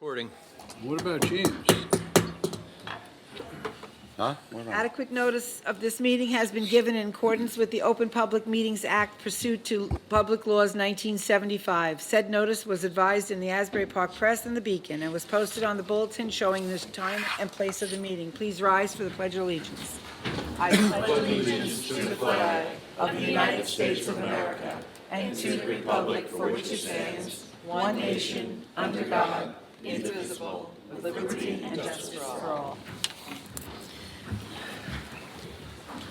Recording. What about James? Huh? What about- Adequate notice of this meeting has been given in accordance with the Open Public Meetings Act pursuant to Public Laws 1975. Said notice was advised in the Asbury Park Press and the Beacon and was posted on the bulletin showing the time and place of the meeting. Please rise for the Pledge of Allegiance. I pledge allegiance to the flag of the United States of America and to the republic for which it stands, one nation, under God, indivisible, with liberty and justice for all.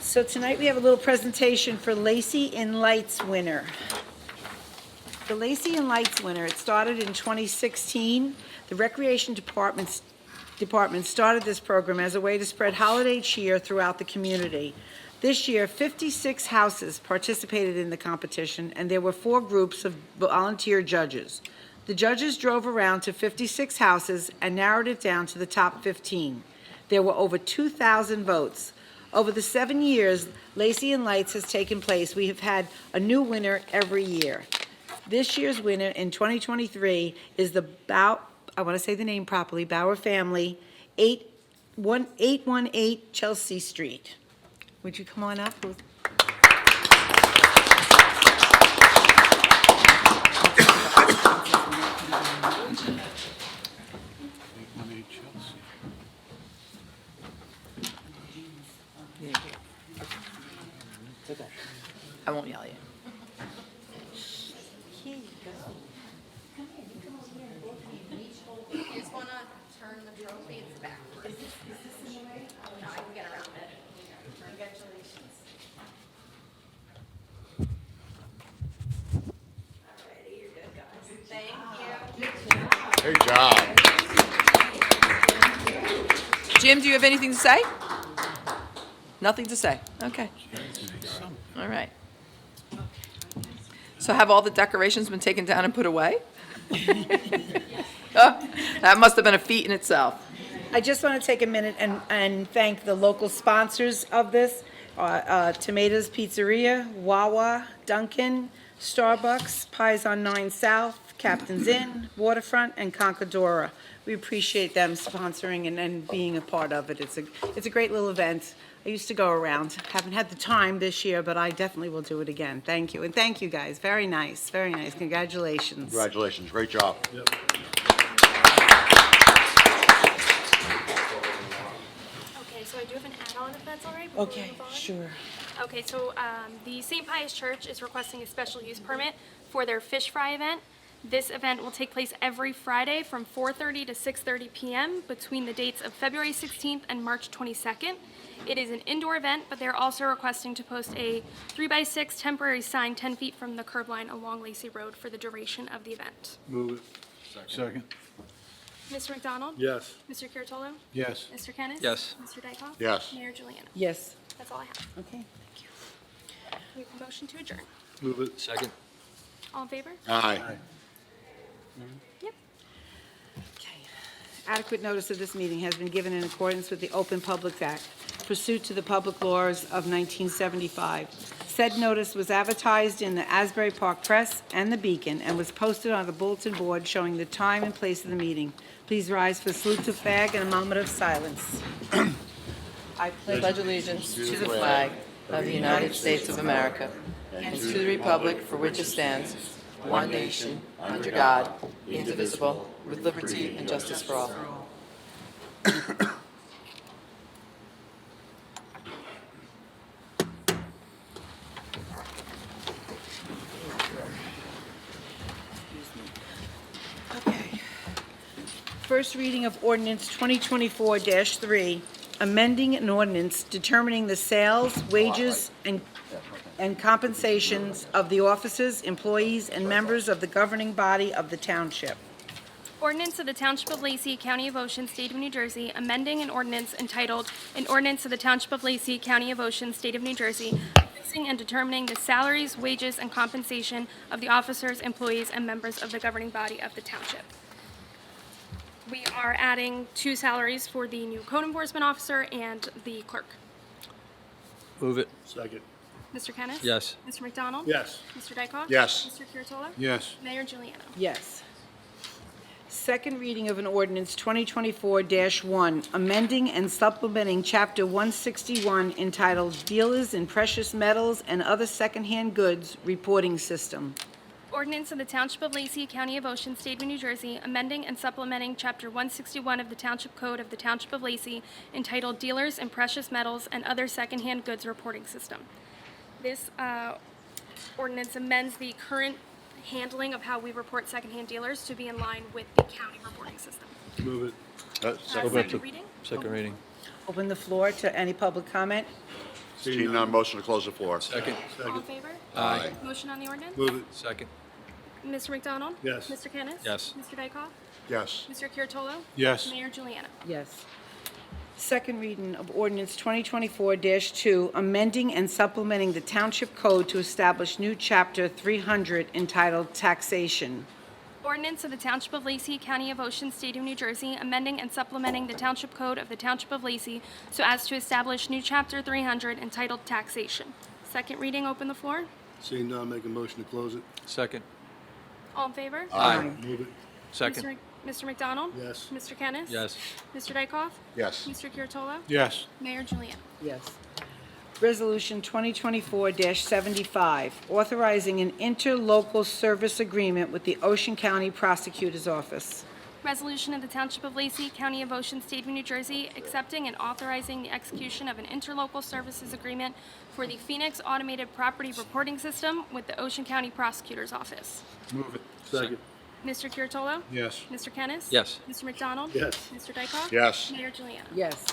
So tonight we have a little presentation for Lacey in Lights winner. The Lacey in Lights winner, it started in 2016. The Recreation Department started this program as a way to spread holiday cheer throughout the community. This year, 56 houses participated in the competition, and there were 4 groups of volunteer judges. The judges drove around to 56 houses and narrowed it down to the top 15. There were over 2,000 votes. Over the 7 years Lacey in Lights has taken place, we have had a new winner every year. This year's winner in 2023 is the I want to say the name properly, Bauer family, 818 Chelsea Street. Would you come on up? I won't yell at you. You just want to turn the trophy backwards. No, I can get around it. Congratulations. Alrighty, you're good, guys. Thank you. Good job. Jim, do you have anything to say? Nothing to say? Okay. All right. So have all the decorations been taken down and put away? Oh, that must have been a feat in itself. I just want to take a minute and thank the local sponsors of this, Tomatoes Pizzeria, Wawa, Dunkin', Starbucks, Pies on 9 South, Captain's Inn, Waterfront, and Concadora. We appreciate them sponsoring and being a part of it. It's a great little event. I used to go around. Haven't had the time this year, but I definitely will do it again. Thank you. And thank you, guys. Very nice, very nice. Congratulations. Congratulations. Great job. Okay, so I do have an add-on if that's all right. before we Okay, move on. sure. Okay, so the St. Pius Church is requesting a special use permit for their fish fry event. This event will take place every Friday from 4:30 to 6:30 p.m. between the dates of February 16th and March 22nd. It is an indoor event, but they're also requesting to post a 3x6 temporary sign 10 feet from the curb line along Lacey Road for the duration of the event. Move it. Second. Mr. McDonald? Yes. Mr. Curatolo? Yes. Mr. Kennis? Yes. Mr. Dykoff? Yes. Mayor Juliana? Yes. That's all I have. Okay. We have a motion to adjourn. Move it. Second. All in favor? Aye. Yep. Okay. Adequate notice of this meeting has been given in accordance with the Open Public Act pursuant to the public laws of 1975. Said notice was advertised in the Asbury Park Press and the Beacon and was posted on the bulletin board showing the time and place of the meeting. Please rise for salute to flag and a moment of silence. I Pledge allegiance to the flag of the United States of America and to the republic for which it stands, one nation, under God, indivisible, with liberty and justice for all. Okay. First reading of ordinance 2024-3, amending an ordinance determining the sales, wages, and compensations of the officers, employees, and members of the governing body of the township. Ordinance of the Township of Lacey, County of Ocean, State of New Jersey, amending an ordinance entitled, An Ordinance of the Township of Lacey, County of Ocean, State of New Jersey, fixing and determining the salaries, wages, and compensation of the officers, employees, and members of the governing body of the township. We are adding 2 salaries for the new code enforcement officer and the clerk. Move it. Second. Mr. Kennis? Yes. Mr. McDonald? Yes. Mr. Dykoff? Yes. Mr. Curatolo? Yes. Mayor Juliana? Yes. Second reading of an ordinance 2024-1, amending and supplementing Chapter 161 entitled Dealers in Precious Metals and Other Secondhand Goods Reporting System. Ordinance of the Township of Lacey, County of Ocean, State of New Jersey, amending and supplementing Chapter 161 of the Township Code of the Township of Lacey entitled Dealers in Precious Metals and Other Secondhand Goods Reporting System. This ordinance amends the current handling of how we report secondhand dealers to be in line with the county reporting system. Move it. Second reading? Second reading. Open the floor to any public comment. Seeing none, motion to close the floor. Second. All in favor? Aye. Motion on the ordinance? Move it. Second. Mr. McDonald? Yes. Mr. Kennis? Yes. Mr. Dykoff? Yes. Mr. Curatolo? Yes. Mayor Juliana? Yes. Second reading of ordinance 2024-2, amending and supplementing the Township Code to establish new Chapter 300 entitled Taxation. Ordinance of the Township of Lacey, County of Ocean, State of New Jersey, amending and supplementing the Township Code of the Township of Lacey so as to establish new Chapter 300 entitled Taxation. Second reading, open the floor. Seeing none, make a motion to close it. Second. All in favor? Aye. Move it. Second. Mr. McDonald? Yes. Mr. Kennis? Yes. Mr. Dykoff? Yes. Mr. Curatolo? Yes. Mayor Juliana? Yes. Resolution 2024-75, authorizing an interlocal service agreement with the Ocean County Prosecutor's Office. Resolution of the Township of Lacey, County of Ocean, State of New Jersey, accepting and authorizing the execution of an interlocal services agreement for the Phoenix Automated Property Reporting System with the Ocean County Prosecutor's Office. Move it. Second. Mr. Curatolo? Yes. Mr. Kennis? Yes. Mr. McDonald? Yes. Mr. Dykoff? Yes. Mayor Juliana? Yes.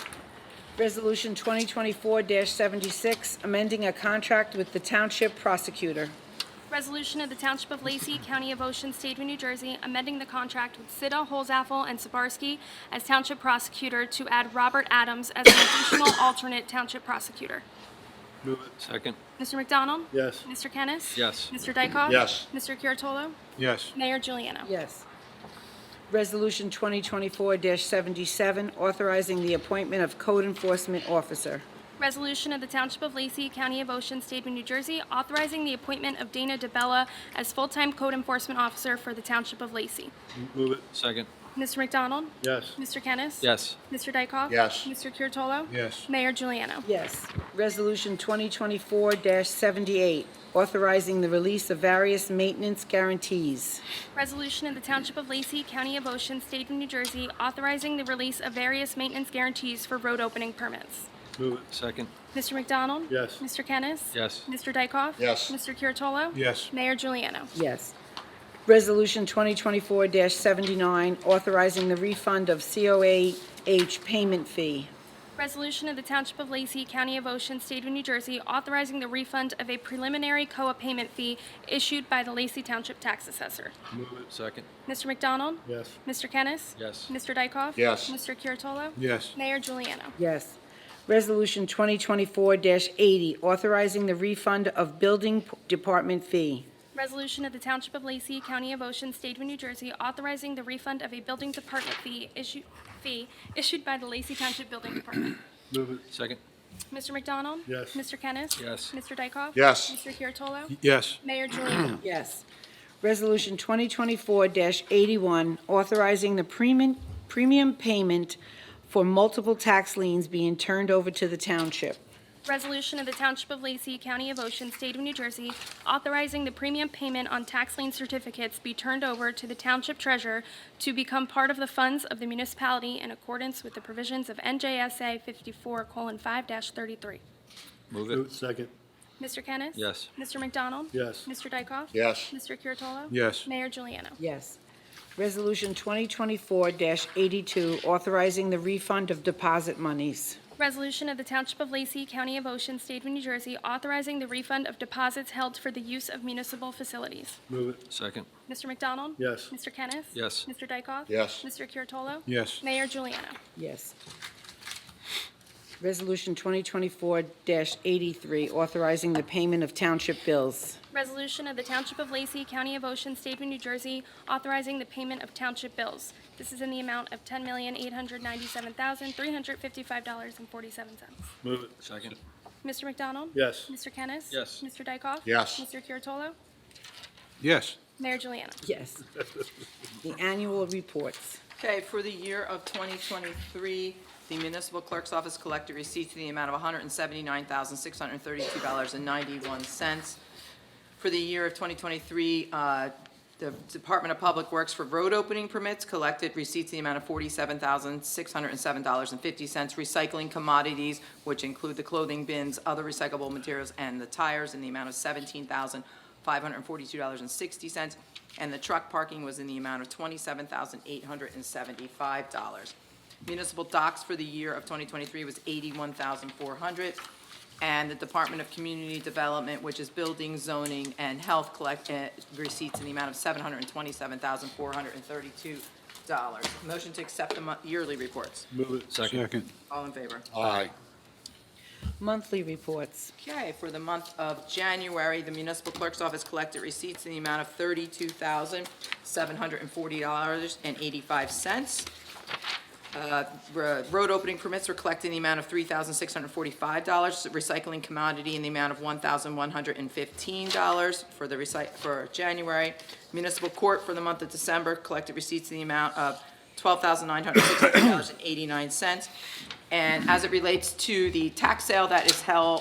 Resolution 2024-76, amending a contract with the Township Prosecutor. Resolution of the Township of Lacey, County of Ocean, State of New Jersey, amending the contract with Siddle, Holzappel, and Sabarski as Township Prosecutor to add Robert Adams as an additional alternate Township Prosecutor. Move it. Second. Mr. McDonald? Yes. Mr. Kennis? Yes. Mr. Dykoff? Yes. Mr. Curatolo? Yes. Mayor Juliana? Yes. Resolution 2024-77, authorizing the appointment of Code Enforcement Officer. Resolution of the Township of Lacey, County of Ocean, State of New Jersey, authorizing the appointment of Dana DeBella as full-time code enforcement officer for the Township of Lacey. Move it. Second. Mr. McDonald? Yes. Mr. Kennis? Yes. Mr. Dykoff? Yes. Mr. Curatolo? Yes. Mayor Juliana? Yes. Resolution 2024-78, authorizing the release of various maintenance guarantees. Resolution of the Township of Lacey, County of Ocean, State of New Jersey, authorizing the release of various maintenance guarantees for road opening permits. Move it. Second. Mr. McDonald? Yes. Mr. Kennis? Yes. Mr. Dykoff? Yes. Mr. Curatolo? Yes. Mayor Juliana? Yes. Resolution 2024-79, authorizing the refund of COAH payment fee. Resolution of the Township of Lacey, County of Ocean, State of New Jersey, authorizing the refund of a preliminary COA payment fee issued by the Lacey Township Tax Assessor. Move it. Second. Mr. McDonald? Yes. Mr. Kennis? Yes. Mr. Dykoff? Yes. Mr. Curatolo? Yes. Mayor Juliana? Yes. Resolution 2024-80, authorizing the refund of building department fee. Resolution of the Township of Lacey, County of Ocean, State of New Jersey, authorizing the refund of a building department fee issued by the Lacey Township Building Department. Move it. Second. Mr. McDonald? Yes. Mr. Kennis? Yes. Mr. Dykoff? Yes. Mr. Curatolo? Yes. Mayor Juliana? Yes. Resolution 2024-81, authorizing the premium payment for multiple tax liens being turned over to the township. Resolution of the Township of Lacey, County of Ocean, State of New Jersey, authorizing the premium payment on tax lien certificates be turned over to the Township Treasurer to become part of the funds of the municipality in accordance with the provisions of NJSA 54:5-33. Move Move it. it. Second. Mr. Kennis? Yes. Mr. McDonald? Yes. Mr. Dykoff? Yes. Mr. Curatolo? Yes. Mayor Juliana? Yes. Resolution 2024-82, authorizing the refund of deposit monies. Resolution of the Township of Lacey, County of Ocean, State of New Jersey, authorizing the refund of deposits held for the use of municipal facilities. Move it. Second. Mr. McDonald? Yes. Mr. Kennis? Yes. Mr. Dykoff? Yes. Mr. Curatolo? Yes. Mayor Juliana? Yes. Resolution 2024-83, authorizing the payment of township bills. Resolution of the Township of Lacey, County of Ocean, State of New Jersey, authorizing the payment of township bills. This is in the amount of $10,897,355.47. Move it. Second. Mr. McDonald? Yes. Mr. Kennis? Yes. Mr. Dykoff? Yes. Mr. Curatolo? Yes. Mayor Juliana. Yes. The annual reports. Okay, for the year of 2023, the municipal clerk's office collected receipts in the amount of $179,632.91. For the year of 2023, the Department of Public Works for road opening permits collected receipts in the amount of $47,607.50. Recycling commodities, which include the clothing bins, other recyclable materials, and the tires, in the amount of $17,542.60. And the truck parking was in the amount of $27,875. Municipal docks for the year of 2023 was $81,400. And the Department of Community Development, which is building, zoning, and health, collect receipts in the amount of $727,432. Motion to accept the yearly reports. Move it. Second. All in favor? Aye. Monthly reports. Okay, for the month of January, the municipal clerk's office collected receipts in the amount of $32,740.85. Road opening permits were collected in the amount of $3,645. Recycling commodity in the amount of $1,115 for January. Municipal court for the month of December collected receipts in the amount of $12,960.89. And as it relates to the tax sale that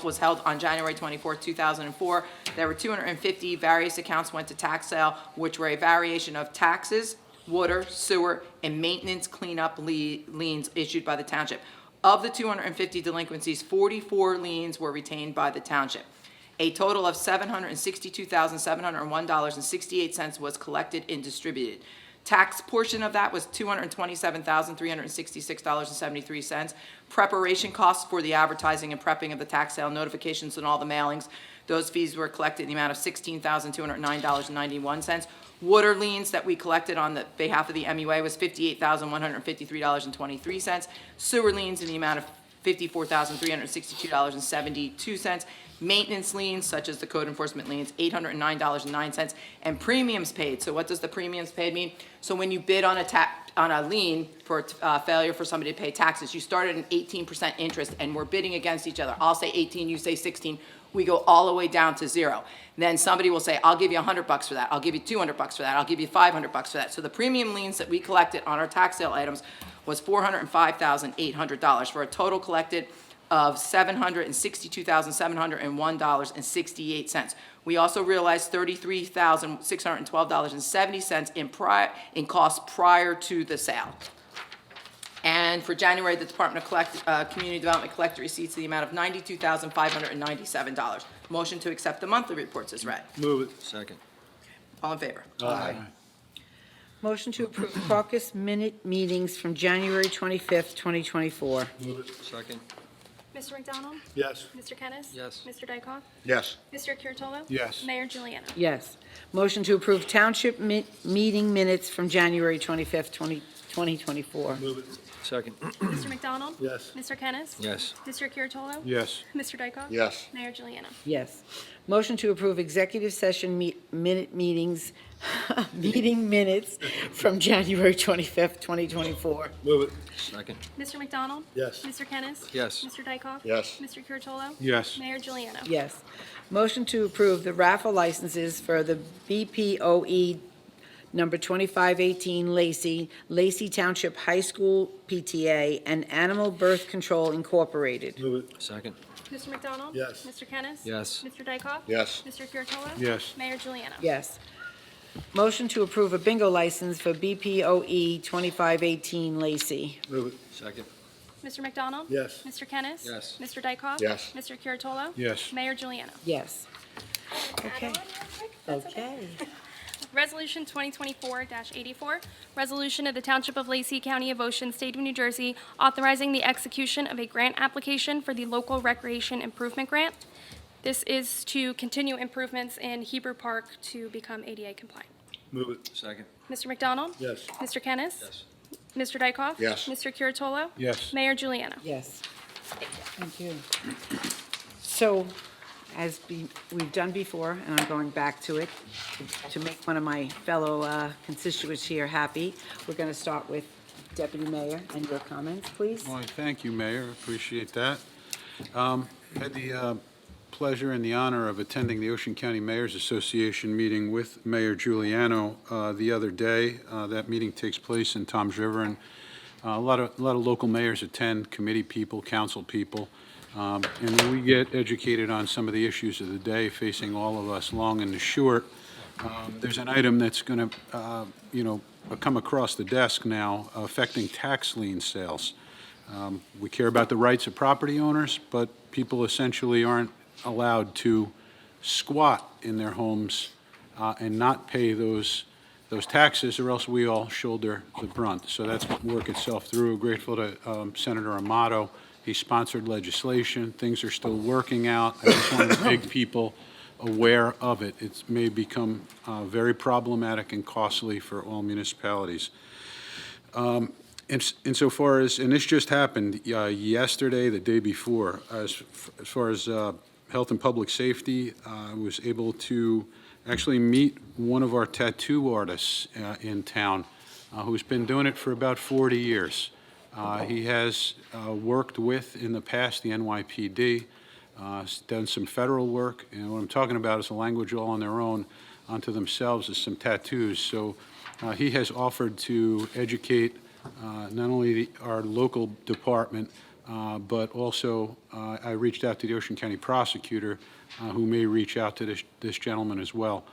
was held on January 24, 2004, there were 250 various accounts went to tax sale, which were a variation of taxes, water, sewer, and maintenance cleanup liens issued by the township. Of the 250 delinquencies, 44 liens were retained by the township. A total of $762,701.68 was collected and distributed. Tax portion of that was $227,366.73. Preparation costs for the advertising and prepping of the tax sale notifications and all the mailings, those fees were collected in the amount of $16,209.91. Water liens that we collected on the behalf of the MUA was $58,153.23. Sewer liens in the amount of $54,362.72. Maintenance liens, such as the code enforcement liens, $809.09, and premiums paid. So what does the premiums paid mean? So when you bid on a lien for failure for somebody to pay taxes, you start at an 18% interest, and we're bidding against each other. I'll say 18, you say 16. We go all the way down to zero. Then somebody will say, I'll give you $100 for that. I'll give you $200 for that. I'll give you $500 for that. So the premium liens that we collected on our tax sale items was $405,800 for a total collected of $762,701.68. We also realized $33,612.70 in costs prior to the sale. And for January, the Department of Community Development collected receipts in the amount of $92,597. Motion to accept the monthly reports is read. Move it. Second. All in favor? Aye. Motion to approve caucus minute meetings from January 25th, 2024. Move it. Second. Mr. McDonald? Yes. Mr. Kennis? Yes. Mr. Dykoff? Yes. Mr. Curatolo? Yes. Mayor Juliana. Yes. Motion to approve township meeting minutes from January 25th, 2024. Move it. Second. Mr. McDonald? Yes. Mr. Kennis? Yes. Mr. Curatolo? Yes. Mr. Dykoff? Yes. Mayor Juliana. Yes. Motion to approve executive session meetings, meeting minutes from January 25th, 2024. Move it. Second. Mr. McDonald? Yes. Mr. Kennis? Yes. Mr. Dykoff? Yes. Mr. Curatolo? Yes. Mayor Juliana. Yes. Motion to approve the raffle licenses for the BPOE number 2518 Lacey Township High School PTA, and Animal Birth Control Incorporated. Move it. Second. Mr. McDonald? Yes. Mr. Kennis? Yes. Mr. Dykoff? Yes. Mr. Curatolo? Yes. Mayor Juliana. Yes. Motion to approve a bingo license for BPOE 2518 Lacey. Move it. Second. Mr. McDonald? Yes. Mr. Kennis? Yes. Mr. Dykoff? Yes. Mr. Curatolo? Yes. Mayor Juliana. Yes. Okay. Okay. Resolution 2024-84, resolution of the Township of Lacey, County of Ocean, State of New Jersey, authorizing the execution of a grant application for the local recreation improvement grant. This is to continue improvements in Hebrew Park to become ADA compliant. Move it. Second. Mr. McDonald? Yes. Mr. Kennis? Yes. Mr. Dykoff? Yes. Mr. Curatolo? Yes. Mayor Juliana. Yes. Thank you. So, as we've done before, and I'm going back to it, to make one of my fellow constituents here happy, we're going to start with Deputy Mayor and your comments, please. Well, thank you, Mayor. Appreciate that. Had the pleasure and the honor of attending the Ocean County Mayors Association meeting with Mayor Giuliano the other day. That meeting takes place in Toms River, and a lot of local mayors attend, committee people, council people, and we get educated on some of the issues of the day facing all of us, long and the short. There's an item that's going to, come across the desk now affecting tax lien sales. We care about the rights of property owners, but people essentially aren't allowed to squat in their homes and not pay those taxes, or else we all shoulder the brunt. So that's going to work itself through. Grateful to Senator Amato. He sponsored legislation. Things are still working out. I just want to make people aware of it. It may become very problematic and costly for all municipalities. Insofar as, and this just happened yesterday, the day before, as far as health and public safety, I was able to actually meet one of our tattoo artists in town who's been doing it for about 40 years. He has worked with, in the past, the NYPD, done some federal work, and what I'm talking about is a language all on their own, onto themselves, is some tattoos. So he has offered to educate not only our local department, but also I reached out to the Ocean County prosecutor, who may reach out to this gentleman as well.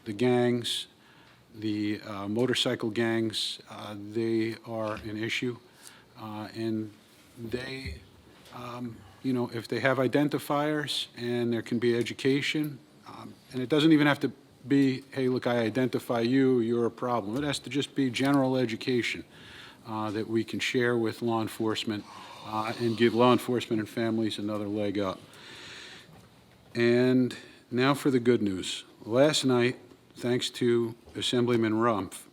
The gangs, the motorcycle gangs, they are an issue, and they, if they have identifiers and there can be education, and it doesn't even have to be, hey, look, I identify you, you're a problem. It has to just be general education that we can share with law enforcement and give law enforcement and families another leg up. And now for the good news. Last night, thanks to Assemblyman Rumpf,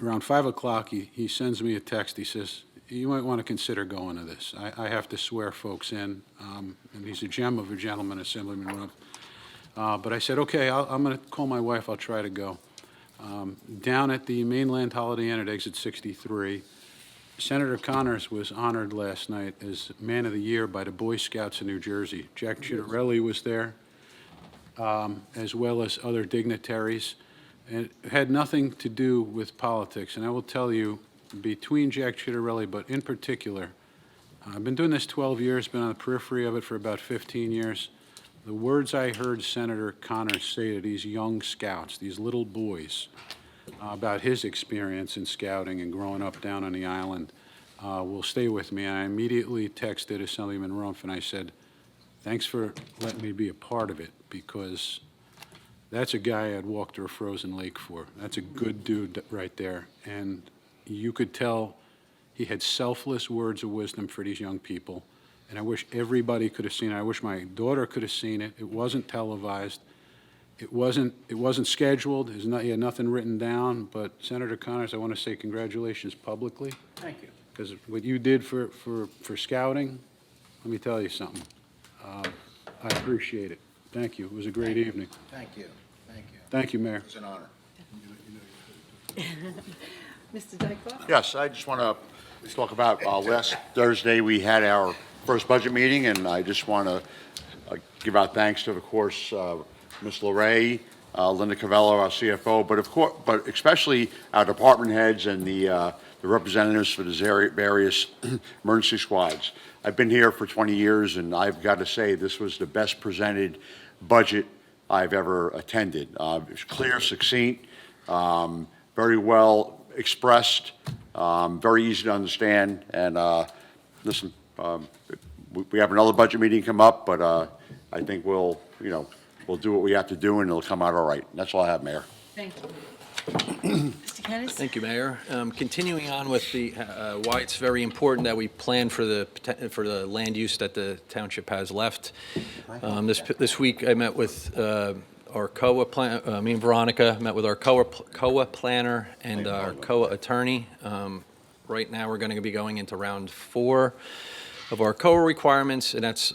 around 5 o'clock, he sends me a text. He says, you might want to consider going to this. I have to swear folks in, and he's a gem of a gentleman, Assemblyman Rumpf. But I said, okay, I'm going to call my wife. I'll try to go. Down at the Mainland Holiday Inn at exit 63, Senator Connors was honored last night as Man of the Year by the Boy Scouts of New Jersey. Jack Ciattarelli was there, as well as other dignitaries. And it had nothing to do with politics. And I will tell you, between Jack Ciattarelli, but in particular, I've been doing this 12 years, been on the periphery of it for about 15 years. The words I heard Senator Connors say to these young scouts, these little boys, about his experience in scouting and growing up down on the island, will stay with me. I immediately texted Assemblyman Rumpf and I said, thanks for letting me be a part of it, because that's a guy I'd walk through a frozen lake for. That's a good dude right there. And you could tell he had selfless words of wisdom for these young people. And I wish everybody could have seen it. I wish my daughter could have seen it. It wasn't televised. It wasn't scheduled. He had nothing written down. But Senator Connors, I want to say congratulations publicly. Thank you. Because what you did for scouting, let me tell you something. I appreciate it. Thank you. It was a great evening. Thank you. Thank you. Thank you, Mayor. It's an honor. Mr. Dykoff? Yes, I just want to talk about last Thursday, we had our first budget meeting, and I just want to give out thanks to, of course, Ms. LeRae, Linda Cavello, our CFO, but especially our department heads and the representatives for the various emergency squads. I've been here for 20 years, and I've got to say this was the best presented budget I've ever attended. It was clear, succinct, very well expressed, very easy to understand. And listen, we have another budget meeting come up, but I think we'll do what we have to do, and it'll come out all right. That's all I have, Mayor. Thank you. Mr. Kennis? Thank you, Mayor. Continuing on with the why it's very important that we plan for the land use that the township has left. This week I met with our COA plan. Me and Veronica met with our COA planner and our COA attorney. Right now we're going to be going into round 4 of our COA requirements, and that's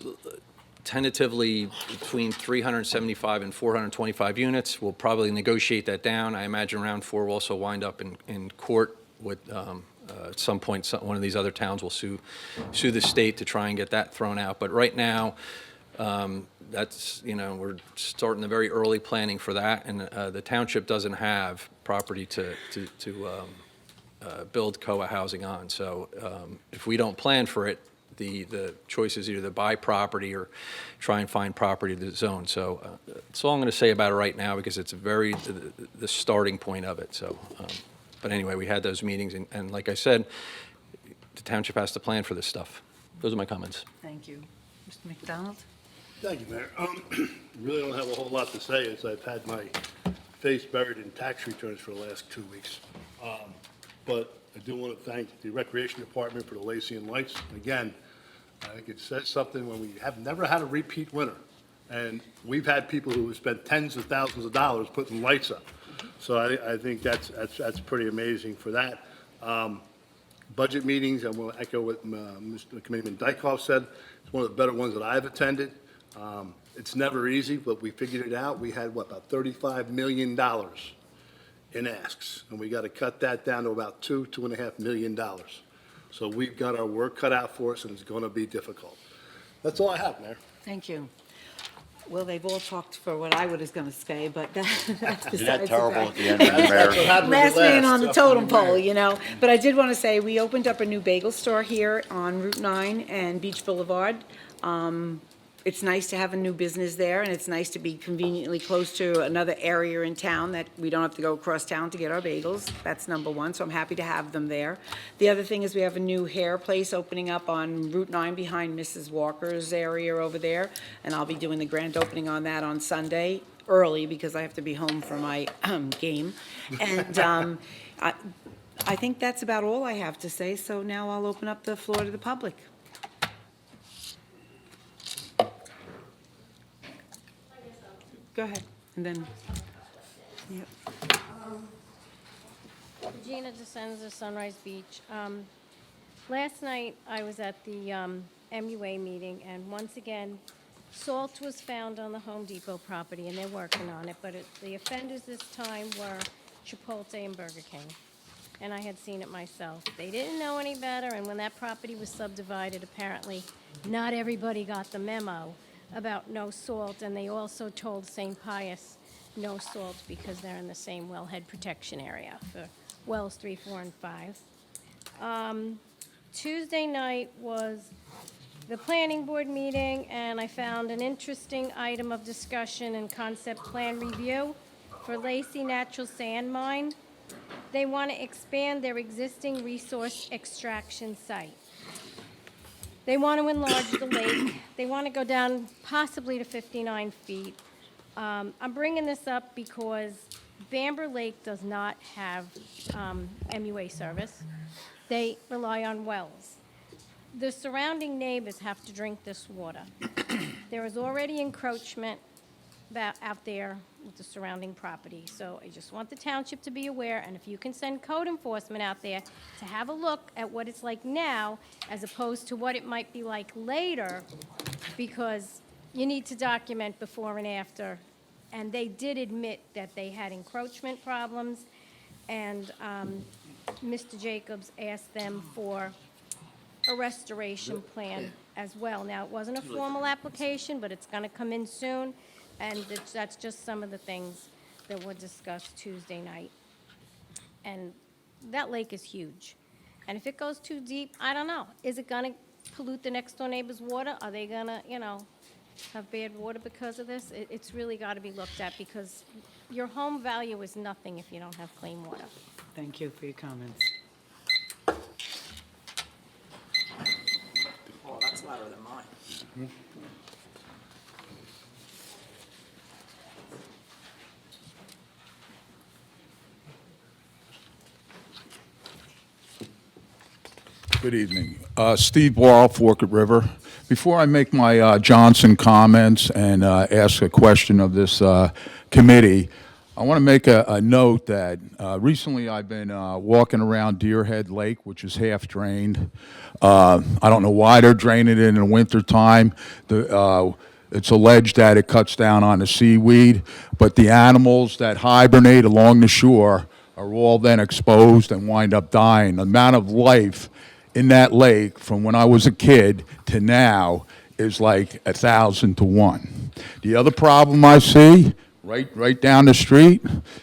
tentatively between 375 and 425 units. We'll probably negotiate that down. I imagine round 4 will also wind up in court with, at some point, one of these other towns will sue the state to try and get that thrown out. But right now, That's, we're starting the very early planning for that, and the township doesn't have property to build COA housing on. So if we don't plan for it, the choice is either to buy property or try and find property to zone. So that's all I'm going to say about it right now, because it's the starting point of it. So, but anyway, we had those meetings, and like I said, the township has to plan for this stuff. Those are my comments. Thank you. Mr. McDonald? Thank you, Mayor. Really don't have a whole lot to say, as I've had my face buried in tax returns for the last 2 weeks. But I do want to thank the Recreation Department for the Lacey and Lights. Again, I think it says something when we have never had a repeat winner. And we've had people who have spent tens of thousands of dollars putting lights up. So I think that's pretty amazing for that. Budget meetings, I'm going to echo what Mr. Committeeman Dykoff said. It's one of the better ones that I've attended. It's never easy, but we figured it out. We had, about $35 million in asks, and we got to cut that down to about $2.5 million. So we've got our work cut out for us, and it's going to be difficult. That's all I have, Mayor. Thank you. Well, they've all talked for what I was going to say, but that's besides Isn't that the terrible fact. at the end, Mayor? Last man on the totem pole, But I did want to say, we opened up a new bagel store here on Route 9 and Beach Boulevard. It's nice to have a new business there, and it's nice to be conveniently close to another area in town that we don't have to go across town to get our bagels. That's number one, so I'm happy to have them there. The other thing is we have a new hair place opening up on Route 9 behind Mrs. Walker's area over there, and I'll be doing the grand opening on that on Sunday, early, because I have to be home for my game. And I think that's about all I have to say, so now I'll open up the floor to the public. Go ahead, and then, yep. Regina DeSenza, Sunrise Beach. Last night, I was at the MUA meeting, and once again, salt was found on the Home Depot property, and they're working on it, but the offenders this time were Chipotle and Burger King, and I had seen it myself. They didn't know any better, and when that property was subdivided, apparently, not everybody got the memo about no salt, and they also told St. Pius no salt because they're in the same wellhead protection area for wells 3, 4, and 5. Tuesday night was the planning board meeting, and I found an interesting item of discussion and concept plan review for Lacey Natural Sand Mine. They want to expand their existing resource extraction site. They want to enlarge the lake. They want to go down possibly to 59 feet. I'm bringing this up because Bamber Lake does not have MUA service. They rely on wells. The surrounding neighbors have to drink this water. There is already encroachment out there with the surrounding property. So I just want the township to be aware, and if you can send code enforcement out there to have a look at what it's like now as opposed to what it might be like later, because you need to document before and after. And they did admit that they had encroachment problems, and Mr. Jacobs asked them for a restoration plan as well. Now, it wasn't a formal application, but it's going to come in soon. And that's just some of the things that were discussed Tuesday night. And that lake is huge. And if it goes too deep, I don't know. Is it going to pollute the next door neighbor's water? Are they going to, have bad water because of this? It's really got to be looked at, because your home value is nothing if you don't have clean water. Thank you for your comments. Oh, that's louder than mine. Good evening. Steve Wall, Forked River. Before I make my Johnson comments and ask a question of this committee, I want to make a note that recently I've been walking around Deerhead Lake, which is half drained. I don't know why they're draining it in the wintertime. It's alleged that it cuts down on the seaweed, but the animals that hibernate along the shore are all then exposed and wind up dying. The amount of life in that lake from when I was a kid to now is like 1,000 to 1. The other problem I see, right down the street,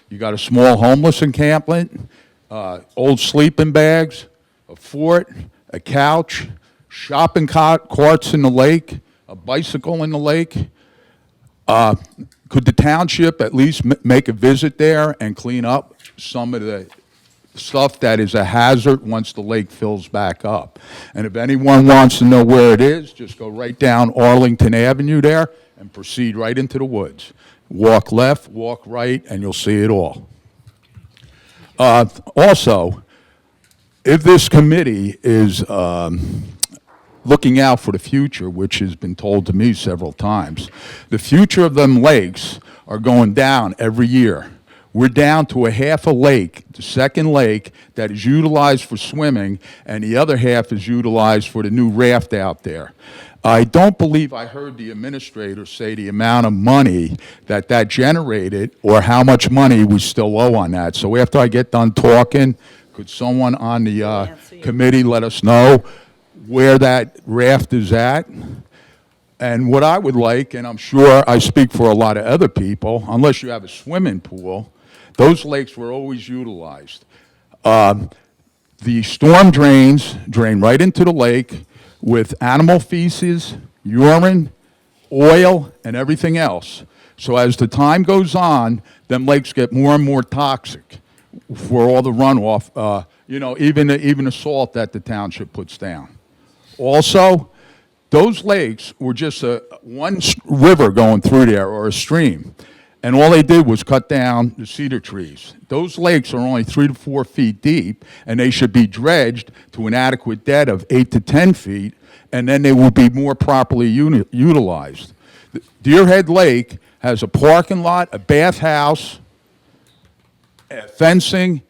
you got a small homeless encampment, old sleeping bags, a fort, a couch, shopping carts in the lake, a bicycle in the lake. Could the township at least make a visit there and clean up some of the stuff that is a hazard once the lake fills back up? And if anyone wants to know where it is, just go right down Arlington Avenue there and proceed right into the woods. Walk left, walk right, and you'll see it all. Also, if this committee is looking out for the future, which has been told to me several times, the future of them lakes are going down every year. We're down to a half a lake, the second lake, that is utilized for swimming, and the other half is utilized for the new raft out there. I don't believe I heard the administrator say the amount of money that generated or how much money we still owe on that. So after I get done talking, could someone on the committee let us know where that raft is at? And what I would like, and I'm sure I speak for a lot of other people, unless you have a swimming pool, those lakes were always utilized. The storm drains drain right into the lake with animal feces, urine, oil, and everything else. So as the time goes on, them lakes get more and more toxic for all the runoff, even the salt that the township puts down. Also, those lakes were just one river going through there, or a stream, and all they did was cut down the cedar trees. Those lakes are only 3 to 4 feet deep, and they should be dredged to an adequate depth of 8 to 10 feet, and then they will be more properly utilized. Deerhead Lake has a parking lot, a bathhouse, fencing,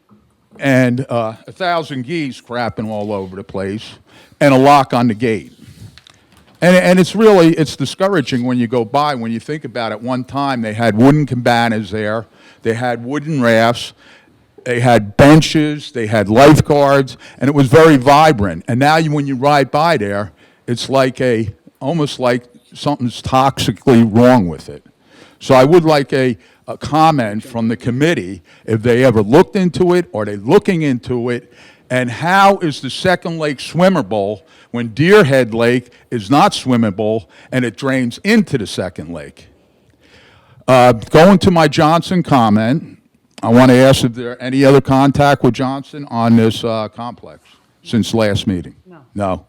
and 1,000 geese crapping all over the place, and a lock on the gate. And it's discouraging when you go by, when you think about it. One time, they had wooden cabanas there, they had wooden rafts, they had benches, they had lifeguards, and it was very vibrant. And now when you ride by there, it's like almost like something's toxically wrong with it. So I would like a comment from the committee, if they ever looked into it, or they're looking into it, and how is the second lake swimmable when Deerhead Lake is not swimmable and it drains into the second lake? Going to my Johnson comment, I want to ask if there any other contact with Johnson on this complex since last meeting? No. No.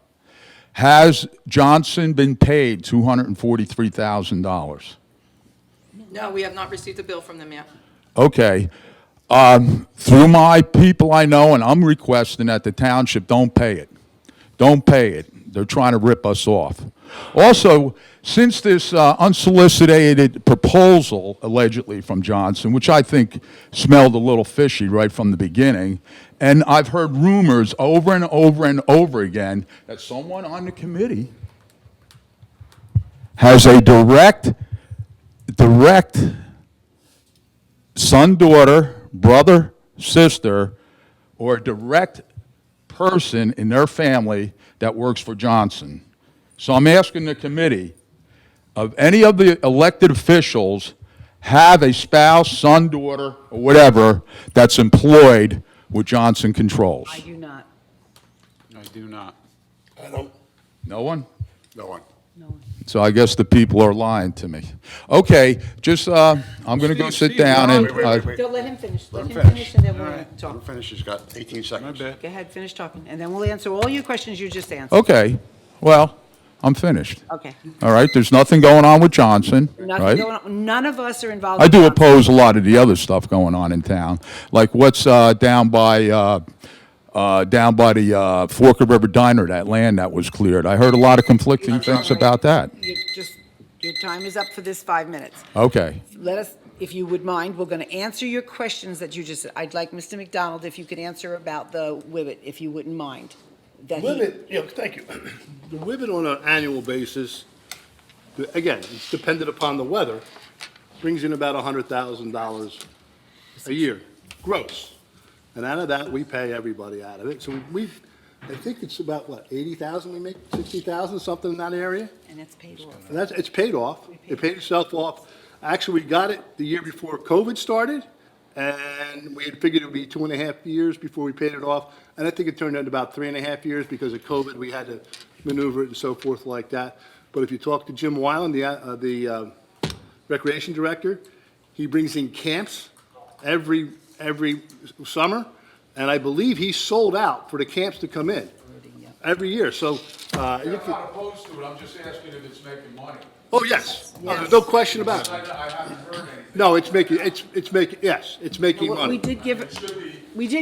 Has Johnson been paid $243,000? No, we have not received a bill from them yet. Okay. Through my people I know, and I'm requesting that the township don't pay it. Don't pay it. They're trying to rip us off. Also, since this unsolicited proposal, allegedly from Johnson, which I think smelled a little fishy right from the beginning, and I've heard rumors over and over and over again that someone on the committee has a direct son, daughter, brother, sister, or a direct person in their family that works for Johnson. So I'm asking the committee, of any of the elected officials have a spouse, son, daughter, or whatever that's employed with Johnson Controls? I do not. I do not. I don't, No one? No one. So I guess the people are lying to me. Okay, just, I'm going to go sit down and... Wait. Don't let him finish. Let him finish. finish, and then we'll Let him talk. finish, he's got 18 seconds. Go ahead, finish talking, and then we'll answer all your questions you just answered. Okay, well, I'm finished. Okay. All right, there's nothing going on with Johnson, Nothing right? going on. None of us are involved. I in do Johnson. oppose a lot of the other stuff going on in town, like what's down by the Forked River Diner, that land that was cleared. I heard a lot of conflicting things about that. Your time is up for this 5 minutes. Okay. Let us, if you would mind, we're going to answer your questions that you just, I'd like Mr. McDonald, if you could answer about the WIBIT, if you wouldn't mind. That he- WIBIT, thank you. The WIBIT on an annual basis, again, it's dependent upon the weather, brings in about $100,000 a year, gross. And out of that, we pay everybody out of it. So I think it's about, what, 80,000 we make, 60,000, something in that area? And it's paid off. And that's, it's paid off. It paid itself off. Actually, we got it the year before COVID started, and we had figured it would be 2.5 years before we paid it off. And I think it turned out about 3.5 years because of COVID. We had to maneuver it and so forth like that. But if you talk to Jim Weiland, the recreation director, he brings in camps every summer, and I believe he's sold out for the camps to come in every year. So, I'm not opposed to it, I'm just asking if it's making money. oh, yes. There's no question about it. I haven't heard anything. No, it's making, yes, it's making We money. did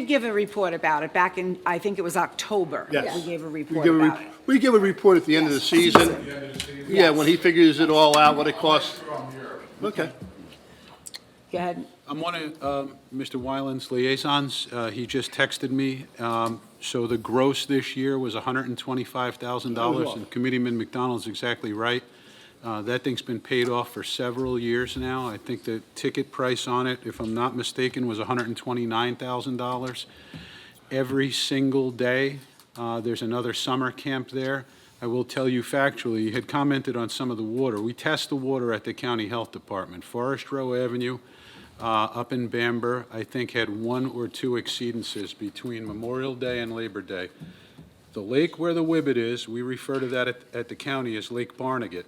give a report about it back in, I think it was October. Yes. We gave a We report give a, about it. we give a report at the end of the season. Yeah, when he figures it all out, what it costs. Okay. Go ahead. I'm one of Mr. Weiland's liaisons. He just texted me. So the gross this year was $125,000, and Committeeman McDonald's exactly right. That thing's been paid off for several years now. I think the ticket price on it, if I'm not mistaken, was $129,000. Every single day, there's another summer camp there. I will tell you factually, you had commented on some of the water. We test the water at the County Health Department. Forest Row Avenue, up in Bamber, I think had 1 or 2 exceedances between Memorial Day and Labor Day. The lake where the Whibbit is, we refer to that at the county as Lake Barnegat.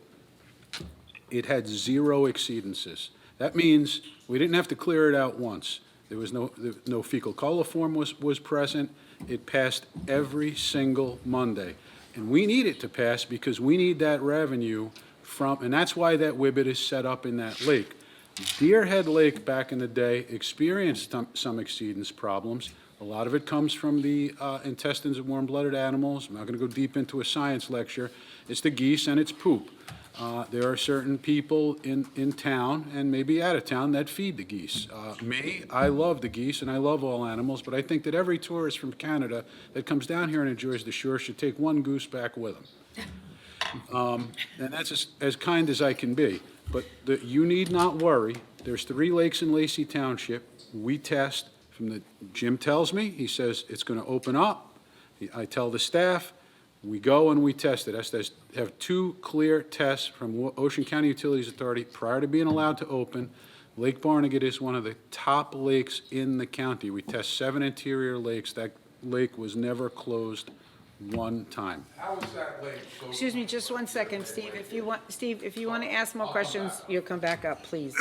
It had 0 exceedances. That means we didn't have to clear it out once. There was no fecal coliform was present. It passed every single Monday. And we need it to pass because we need that revenue from, and that's why that Whibbit is set up in that lake. Deerhead Lake back in the day experienced some exceedance problems. A lot of it comes from the intestines of warm-blooded animals. I'm not going to go deep into a science lecture. It's the geese and it's poop. There are certain people in town and maybe out of town that feed the geese. Me, I love the geese and I love all animals, but I think that every tourist from Canada that comes down here and enjoys the shore should take 1 goose back with them. And that's as kind as I can be. But you need not worry. There's 3 lakes in Lacey Township. We test Jim tells me, he says it's going to open up. I tell the staff, we go and we test it. Has to have 2 clear tests from Ocean County Utilities Authority prior to being allowed to open. Lake Barnegat is one of the top lakes in the county. We test 7 interior lakes. That lake was never closed 1 time. How is that lake so? Excuse me, just 1 second, Steve. If you want to ask more questions, you'll come back up, please.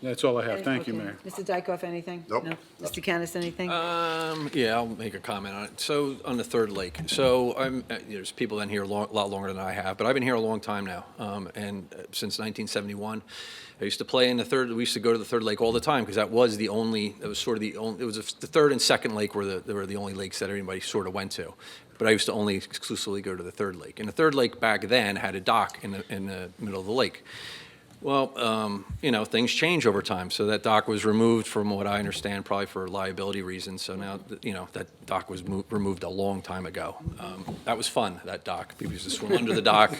That's all I have. Thank you, Okay. Mayor. Mr. Dykoff, anything? Nope. No? Mr. Kennis, anything? Yeah, I'll make a comment on it. So, on the third lake, so there's people in here a lot longer than I have, but I've been here a long time now, and since 1971. I used to play in the third, we used to go to the third lake all the time, because that was the only, it was sort of the only, it was the third and second lake were the only lakes that anybody sort of went to. But I used to only exclusively go to the third lake. And the third lake back then had a dock in the middle of the lake. Well, things change over time. So that dock was removed from what I understand, probably for liability reasons. So now, that dock was removed a long time ago. That was fun, that dock. People used to swim under the dock,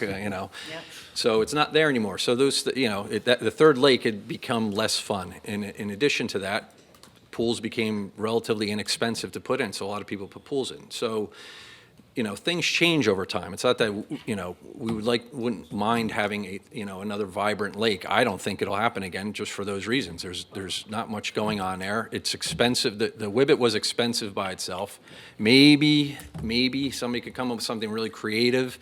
So it's not there anymore. So the third lake had become less fun. In addition to that, pools became relatively inexpensive to put in, so a lot of people put pools in. So, things change over time. It's not that, we wouldn't mind having another vibrant lake. I don't think it'll happen again just for those reasons. There's not much going on there. It's expensive. The Whibbit was expensive by itself. Maybe somebody could come up with something really creative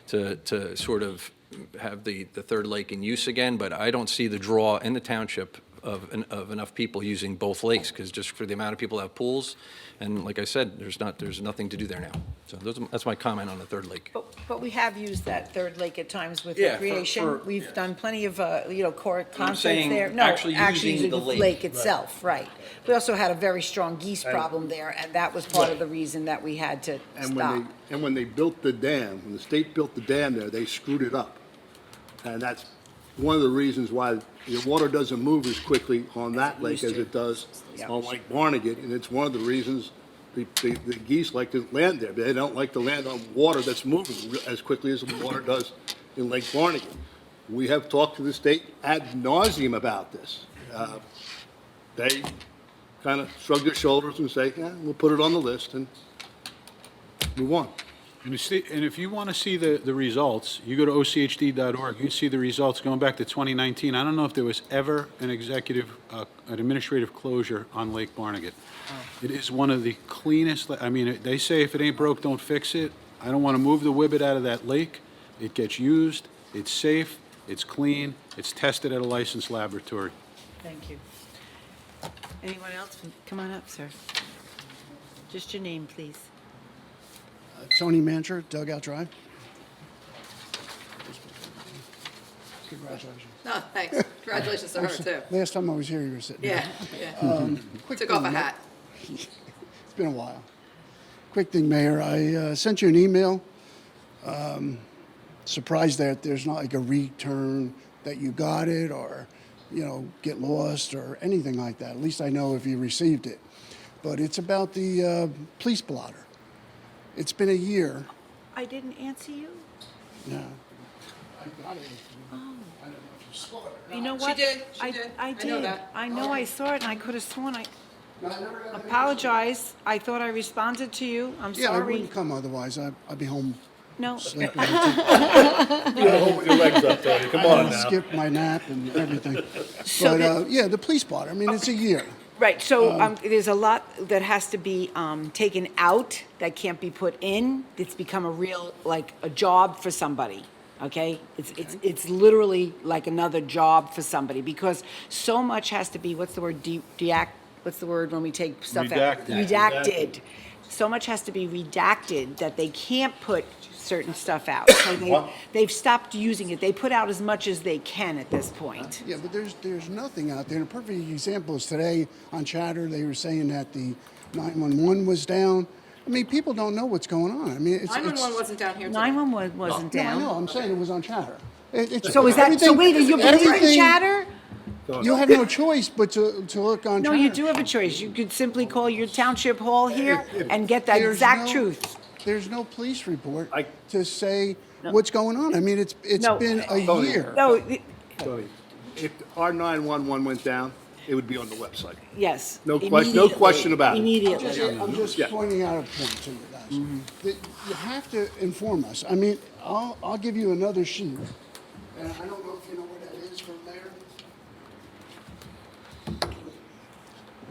to sort of have the third lake in use again, but I don't see the draw in the township of enough people using both lakes, because just for the amount of people that have pools, and like I said, there's nothing to do there now. So that's my comment on the third lake. But we have used that third lake at times with Yeah, recreation. We've done plenty of, concerts saying there. No, actually using the lake. itself, right. We also had a very strong geese problem there, and that was part of the reason that we had to stop. And when they built the dam, when the state built the dam there, they screwed it up. And that's one of the reasons why the water doesn't move as quickly on that lake as it does on Lake Barnegat. And it's one of the reasons the geese like to land there. They don't like to land on water that's moving as quickly as the water does in Lake Barnegat. We have talked to the state ad nauseum about this. They kind of shrug their shoulders and say, yeah, we'll put it on the list. And move on. And if you want to see the results, you go to OCHD.org, you see the results going back to 2019. I don't know if there was ever an an administrative closure on Lake Barnegat. It is one of the cleanest, I mean, they say if it ain't broke, don't fix it. I don't want to move the Whibbit out of that lake. It gets used, it's safe, it's clean, it's tested at a licensed laboratory. Thank you. Anyone else? Come on up, sir. Just your name, please. Tony Mancher, Dugout Drive. Congratulations. No, thanks. Congratulations to her, too. Last time I was here, you were sitting here. Yeah. Quick Took off a thing, hat. It's been a while. Quick thing, Mayor, I sent you an email. Surprised that there's not like a return that you got it or, get lost or anything like that. At least I know if you received it. But it's about the police blotter. It's been a year. I didn't answer you? Yeah. You know what? did. I did. I I know did. that. I know I saw it, and I could have sworn I apologize. I thought I responded to you. I'm Yeah, I sorry. wouldn't come otherwise. I'd be home No, sleeping. You gotta hold your legs up, Tony, come on now. Skip my nap and everything. So But, yeah, the police blotter, I mean, it's a year. right, so there's a lot that has to be taken out, that can't be put in. It's become a real, like, a job for somebody, okay? It's literally like another job for somebody, because so much has to be, what's the word, what's the word when we take stuff out? Redacted. Redacted. So much has to be redacted that they can't put certain stuff out. So they've stopped using it. They put out as much as they can at this point. Yeah, but there's nothing out there. And a perfect example is today on Chatter, they were saying that the 911 was down. I mean, people don't know what's going on. I mean, it's... 911 wasn't down here today. 911 wasn't No, I know, down. I'm saying it was on Chatter. So is that, so wait, are you believing Chatter? You have no choice but to look on No, Chatter. you do have a choice. You could simply call your township hall here and get the There's exact no- truth. There's no police report I- to say what's going on. I mean, it's No. been a Tony. year. No, Tony, if our 911 went down, it would be on the website. yes. No question about it. Immediately. I'm just Yeah. pointing out a point to you guys. That you have to inform us. I mean, I'll give you another sheet. And I don't know if you know where that is from there.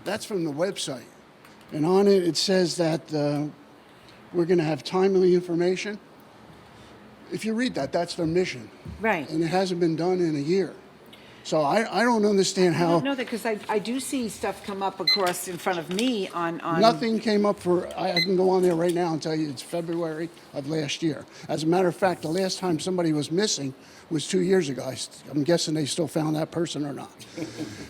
That's from the website. And on it, it says that we're going to have timely information. If you read that, that's their mission. Right. And it hasn't been done in a year. So I don't understand I how don't know that, because I do see stuff come up across in front of me on. nothing came up for, I can go on there right now and tell you it's February of last year. As a matter of fact, the last time somebody was missing was 2 years ago. I'm guessing they still found that person or not.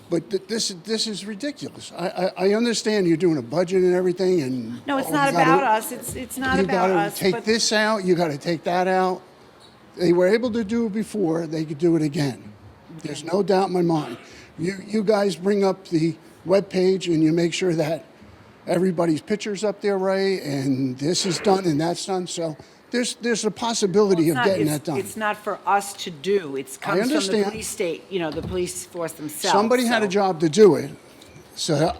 But this is ridiculous. I understand you're doing a budget and everything and. No, it's oh, not you gotta- about us. It's not You about gotta us. take but- this out, you gotta take that out. They were able to do it before, they could do it again. There's no doubt in my mind. You guys bring up the webpage and you make sure that everybody's picture's up there right, and this is done and that's done, so there's a possibility It's of not- getting it's- that done. It's not for us to do. It comes from the understand. police state, the police force themselves. Somebody had a so- job to do it, so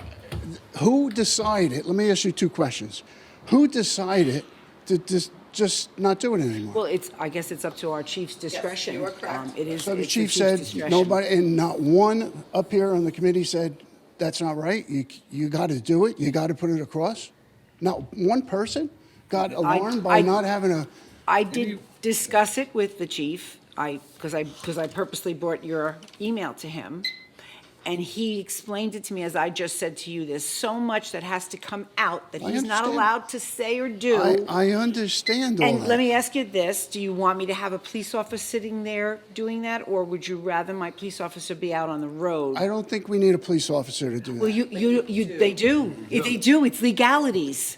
who decided, let me ask you two questions. Who decided to just not do it anymore? Well, I guess it's up to our chief's discretion. you are correct. It is. So the it's chief chief's said, discretion. nobody, and not one up here on the committee said, that's not right, you got to do it, you got to put it across? Not one person got alarmed by I- not having a, I did discuss it with the chief, because I purposely brought your email to him, and he explained it to me as I just said to you. There's so much that has to come out that I he's not understand. allowed to say or do. I understand all And let that. me ask you this, do you want me to have a police officer sitting there doing that, or would you rather my police officer be out on the road? I don't think we need a police officer to do Well, that. they do. If they do, it's legalities.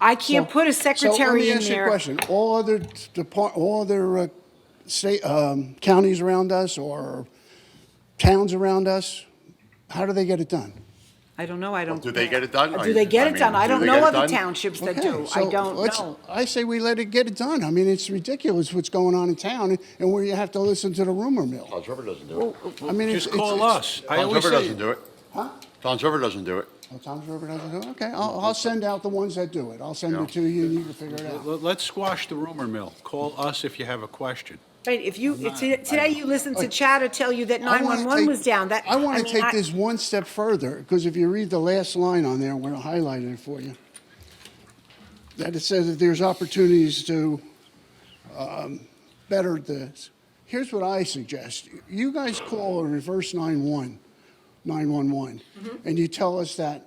I can't put a secretary in So let me ask you a there. question. All other state, counties around us or towns around us, how do they get it done? I don't know, I don't. Do they get it done? Do they get it done? I do don't they know get it other done? townships that Okay, do. I so don't let's- know. I say we let it get it done. I mean, it's ridiculous what's going on in town and where you have to listen to the rumor mill. Todd's River doesn't do it. I mean, Just call us. I Todd's always River say, doesn't do it. Huh? Todd's River doesn't do it. Tom's River doesn't do it? Okay, I'll send out the ones that do it. I'll send it to you and you can figure it out. Let's squash the rumor mill. Call us if you have a question. Right, if today you listened to chatter tell you that I wanna 911 take- was down, that. I want to mean, take this one step further, because if you read the last line on there, I'm going to highlight it for you, that it says that there's opportunities to better this. Here's what I suggest. You guys call a reverse 911, and you tell us that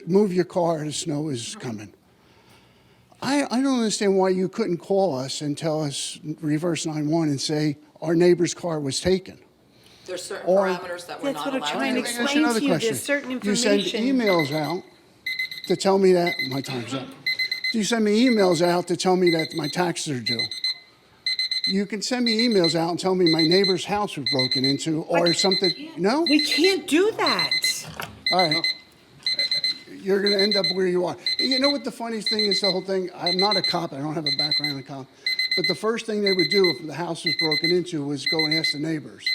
move your car, the snow is coming. I don't understand why you couldn't call us and tell us, reverse 911, and say, our neighbor's car was taken. There's certain Or- parameters that we're That's not what I'm allowed trying to to do. Let me ask you explain another to you, question. there's certain You send information. emails out to tell me that, my time's up. You send me emails out to tell me that my taxes are due. You can send me emails out and tell me my neighbor's house was broken into or something, no? We can't do that. All right. You're going to end up where you are. You know what the funny thing is, the whole thing? I'm not a cop. I don't have a background in a cop. But the first thing they would do if the house was broken into was go and ask the neighbors.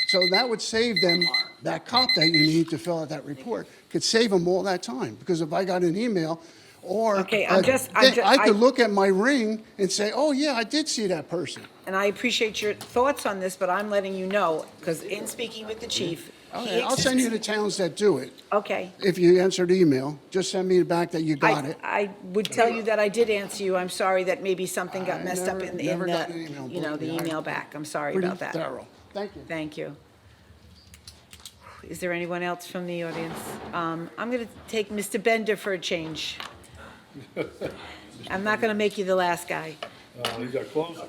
So that would save them, that cop that you need to fill out that report, could save them all that time. Because if I got an email or Okay, I I- could look at my ring and say, oh, yeah, I did see that person. And I appreciate your thoughts on this, but I'm letting you know, because in speaking with the chief, Okay, I'll send you the towns that do it. Okay. If you answered email, just send me back that you got it. I would tell you that I did answer you. I'm sorry that maybe something got I messed up never- in never the, got an email, you know, the believe me. email back. I'm sorry Pretty about that. thorough. Thank you. Thank you. Is there anyone else from the audience? I'm going to take Mr. Bender for a change. I'm not going to make you the last guy. These are close.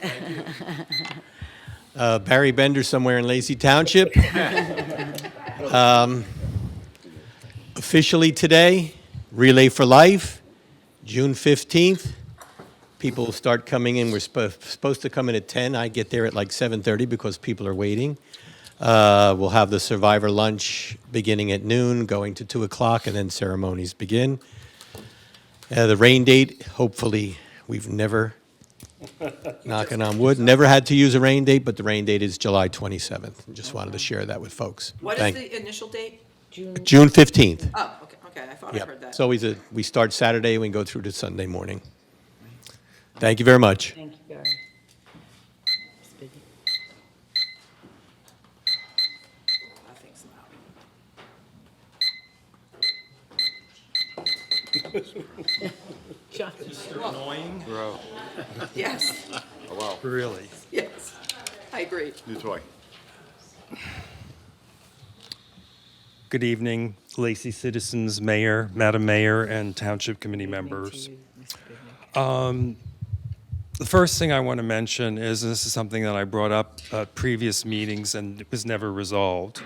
Barry Bender, somewhere in Lacey Township. Officially today, Relay for Life, June 15th. People will start coming in. We're supposed to come in at 10. I get there at like 7:30 because people are waiting. We'll have the survivor lunch beginning at noon, going to 2 o'clock, and then ceremonies begin. The rain date, hopefully, we've never, knocking on wood, never had to use a rain date, but the rain date is July 27th. Just wanted to share that with folks. What is Thank- the initial date? June 15th. Oh, okay, I thought I Yep. heard that. It's always we start Saturday and we go through to Sunday morning. Thank you very much. Thank you, Barry. Nothing's John. Bro. Yes, Oh, wow. Really? yes, I agree. New toy. Good evening, Lacey citizens, mayor, Madam Mayor, and township committee members. The first thing I want to mention is, and this is something that I brought up at previous meetings and it was never resolved.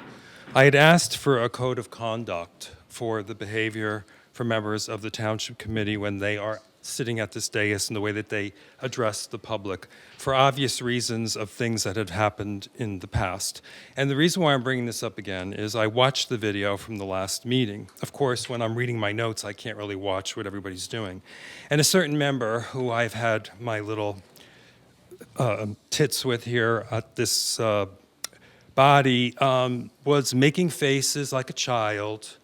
I had asked for a code of conduct for the behavior for members of the township committee when they are sitting at this dais and the way that they address the public for obvious reasons of things that had happened in the past. And the reason why I'm bringing this up again is I watched the video from the last meeting. Of course, when I'm reading my notes, I can't really watch what everybody's doing. And a certain member who I've had my little tits with here at this body was making faces like a child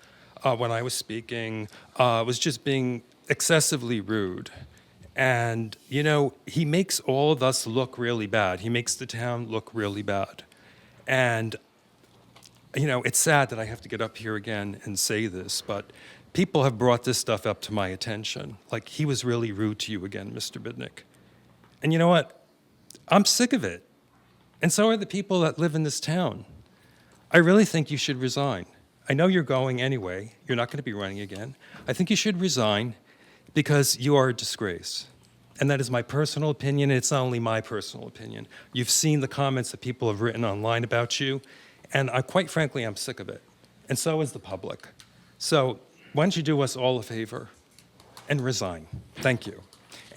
when I was speaking, was just being excessively rude. And, you know, he makes all of us look really bad. He makes the town look really bad. And, you know, it's sad that I have to get up here again and say this, but people have brought this stuff up to my attention. Like, he was really rude to you again, Mr. Bidnick. And you know what? I'm sick of it. And so are the people that live in this town. I really think you should resign. I know you're going anyway. You're not going to be running again. I think you should resign because you are a disgrace. And that is my personal opinion. It's not only my personal opinion. You've seen the comments that people have written online about you, and quite frankly, I'm sick of it. And so is the public. So why don't you do us all a favor and resign? Thank you.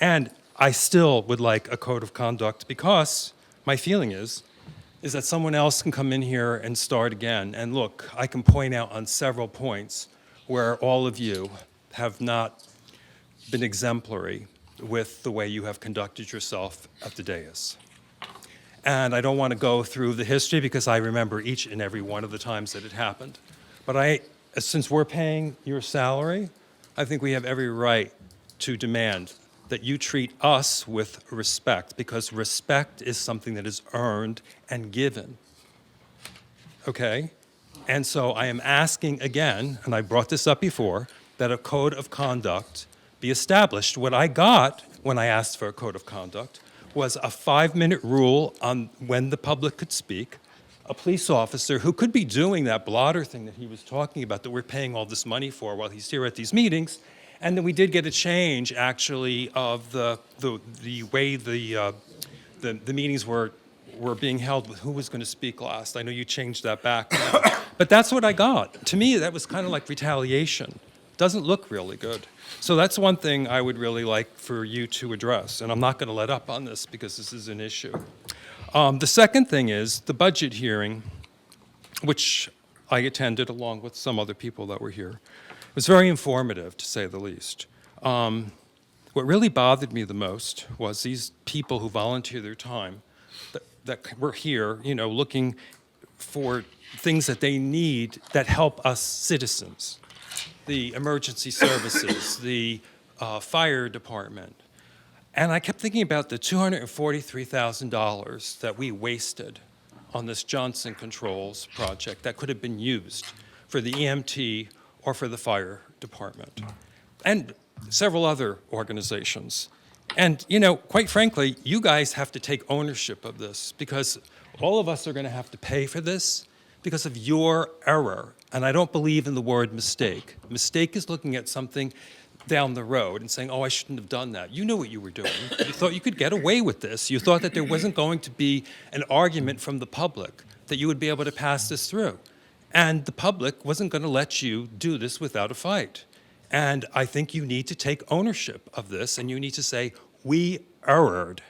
And I still would like a code of conduct because my feeling is that someone else can come in here and start again. And look, I can point out on several points where all of you have not been exemplary with the way you have conducted yourself at the dais. And I don't want to go through the history because I remember each and every one of the times that it happened. But I since we're paying your salary, I think we have every right to demand that you treat us with respect, because respect is something that is earned and given. Okay? And so I am asking again, and I brought this up before, that a code of conduct be established. What I got when I asked for a code of conduct was a 5-minute rule on when the public could speak, a police officer who could be doing that blotter thing that he was talking about that we're paying all this money for while he's here at these meetings. And then we did get a change, actually, of the way the meetings were being held with who was going to speak last. I know you changed that back now. But that's what I got. To me, that was kind of like retaliation. Doesn't look really good. So that's one thing I would really like for you to address. And I'm not going to let up on this because this is an issue. The second thing is the budget hearing, which I attended along with some other people that were here. It was very informative, to say the least. What really bothered me the most was these people who volunteer their time that were here, you know, looking for things that they need that help us citizens. The emergency services, the fire department. And I kept thinking about the $243,000 that we wasted on this Johnson Controls project that could have been used for the EMT or for the fire department, and several other organizations. And, you know, quite frankly, you guys have to take ownership of this, because all of us are going to have to pay for this because of your error. And I don't believe in the word mistake. Mistake is looking at something down the road and saying, oh, I shouldn't have done that. You knew what you were doing. You thought you could get away with this. You thought that there wasn't going to be an argument from the public, that you would be able to pass this through. And the public wasn't going to let you do this without a fight. And I think you need to take ownership of this, and you need to say, we erred.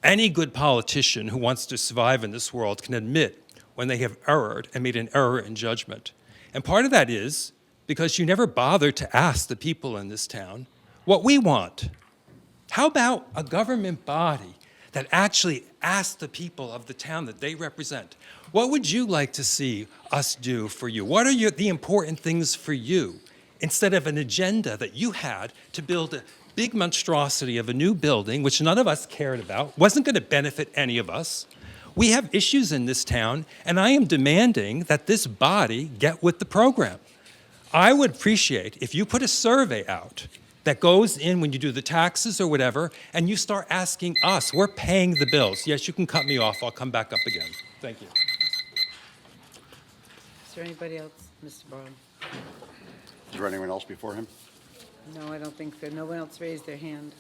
Any good politician who wants to survive in this world can admit when they have erred and made an error in judgment. And part of that is because you never bothered to ask the people in this town what we want. How about a government body that actually asks the people of the town that they represent, what would you like to see us do for you? What are the important things for you? Instead of an agenda that you had to build a big monstrosity of a new building, which none of us cared about, wasn't going to benefit any of us. We have issues in this town, and I am demanding that this body get with the program. I would appreciate if you put a survey out that goes in when you do the taxes or whatever, and you start asking us, we're paying the bills. Yes, you can cut me off, I'll come back up again. Thank you. Is there anybody else? Mr. Barlow? Is there anyone else before him? No, I don't think so. No one else raised their hand.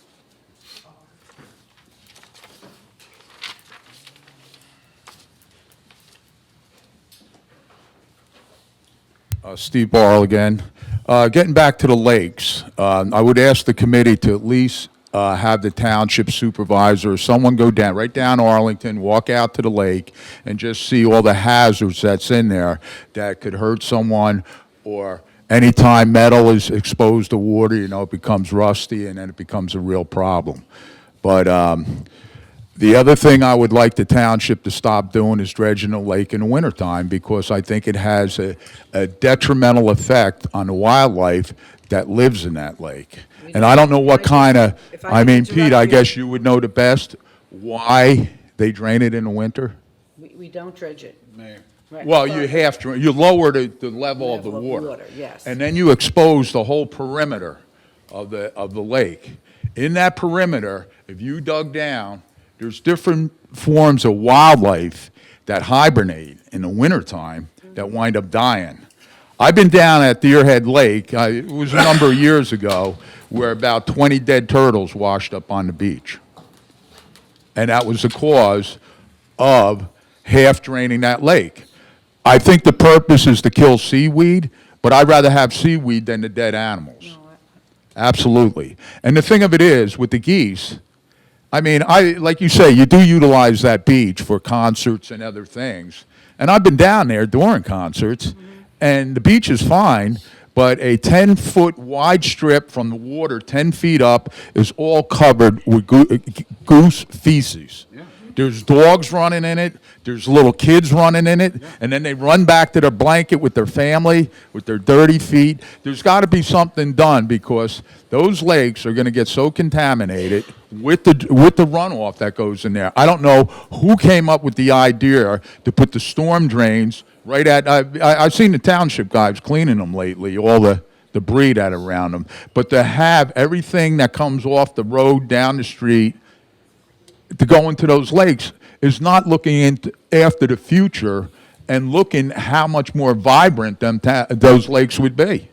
Steve Barl again. Getting back to the lakes, I would ask the committee to at least have the township supervisor or someone go down, right down Arlington, walk out to the lake, and just see all the hazards that's in there that could hurt someone, or anytime metal is exposed to water, you know, it becomes rusty and then it becomes a real problem. But the other thing I would like the township to stop doing is dredging the lake in the wintertime, because I think it has a detrimental effect on the wildlife that lives in that lake. And I don't know what kind of, I mean, Pete, I guess you would know the best why they drain it in the winter? We don't dredge it. Right. Well, you have to, you lower the level of the water. Yes. And then you expose the whole perimeter of the lake. In that perimeter, if you dug down, there's different forms of wildlife that hibernate in the wintertime that wind up dying. I've been down at Deerhead Lake, it was a number of years ago, where about 20 dead turtles washed up on the beach. And that was the cause of half draining that lake. I think the purpose is to kill seaweed, but I'd rather have seaweed than the dead animals. Absolutely. And the thing of it is, with the geese, I mean, like you say, you do utilize that beach for concerts and other things. And I've been down there during concerts, and the beach is fine, but a 10-foot wide strip from the water 10 feet up is all covered with goose feces. There's dogs running in it, there's little kids running in it, and then they run back to their blanket with their family, with their dirty feet. There's got to be something done because those lakes are going to get so contaminated with the runoff that goes in there. I don't know who came up with the idea to put the storm drains right at, I've seen the township guys cleaning them lately, all the debris that around them. But to have everything that comes off the road down the street to go into those lakes is not looking into after the future and looking how much more vibrant those lakes would be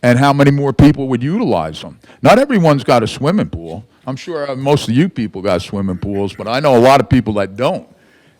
and how many more people would utilize them. Not everyone's got a swimming pool. I'm sure most of you people got swimming pools, but I know a lot of people that don't.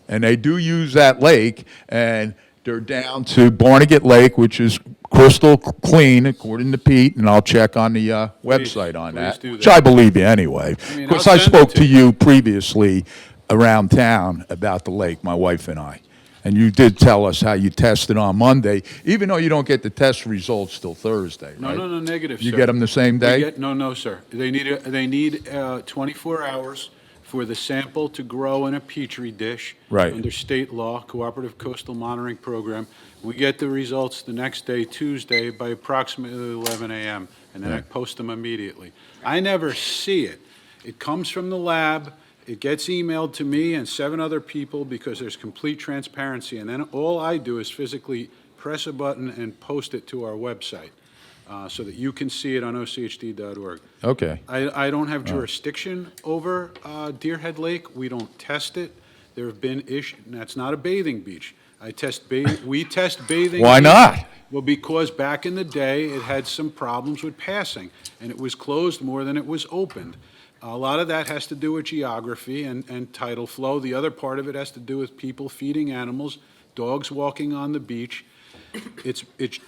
And they do use that lake, and they're down to Barnegat Lake, which is crystal clean, according to Pete, and I'll check on the website on that, do which that. I believe you anyway. mean, Because I'll I send it spoke to to you. you previously around town about the lake, my wife and I. And you did tell us how you tested on Monday, even though you don't get the test results till Thursday, right? No, negative, You sir. get them the same We day? No, sir. They need 24 hours for the sample to grow in a Petri dish. Right. Under state law, Cooperative Coastal Monitoring Program. We get the results the next day, Tuesday, by approximately 11 a.m., and then I post them immediately. I never see it. It comes from the lab, it gets emailed to me and 7 other people because there's complete transparency, and then all I do is physically press a button and post it to our website so that you can see it on OCHD.org. Okay. I don't have jurisdiction over Deerhead Lake. We don't test it. There have been issues, and that's not a bathing beach. We test bathing. Why not? Well, because back in the day, it had some problems with passing, and it was closed more than it was opened. A lot of that has to do with geography and tidal flow. The other part of it has to do with people feeding animals, dogs walking on the beach.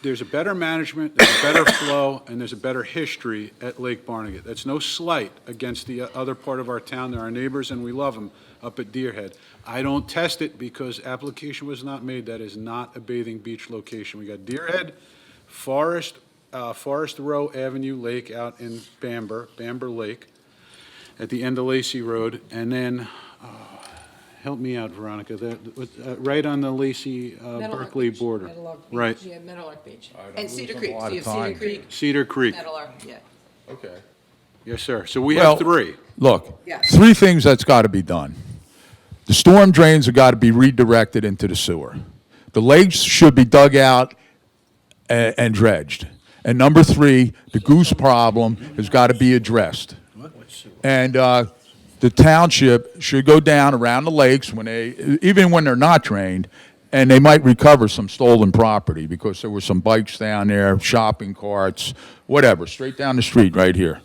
There's a better management, there's a better flow, and there's a better history at Lake Barnegat. That's no slight against the other part of our town. They're our neighbors, and we love them up at Deerhead. I don't test it because application was not made. That is not a bathing beach location. We got Deerhead, Forest Row Avenue Lake out in Bamber Lake, at the end of Lacey Road, and then, help me out, Veronica, right on the Lacey Berkeley border. Meadowlark Beach. Right. Yeah, Meadowlark Beach. don't And lose Cedar a Creek. lot So of you have Cedar time. Creek, Cedar Creek. Meadowlark, yeah. Okay. Yes, sir. So we have 3. Look, Yeah. 3 things that's got to be done. The storm drains have got to be redirected into the sewer. The lakes should be dug out and dredged. And number 3, the goose problem has got to be addressed. And the township should go down around the lakes even when they're not drained, and they might recover some stolen property because there were some bikes down there, shopping carts, whatever, straight down the street right here,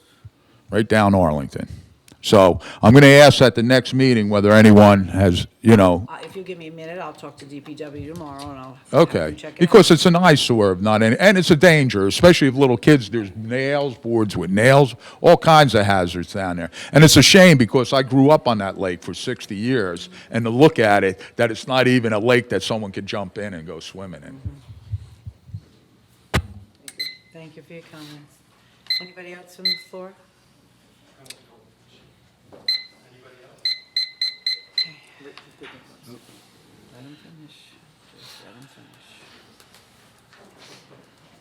right down Arlington. So I'm going to ask at the next meeting whether anyone has, If you give me a minute, I'll talk to DPW tomorrow, and I'll have them okay, check it out. because it's an eyesore of not any, and it's a danger, especially if little kids, there's nails, boards with nails, all kinds of hazards down there. And it's a shame because I grew up on that lake for 60 years, and to look at it, that it's not even a lake that someone could jump in and go swimming in. Thank you for your comments. Anybody else from the floor? Okay. Let him finish. Just let him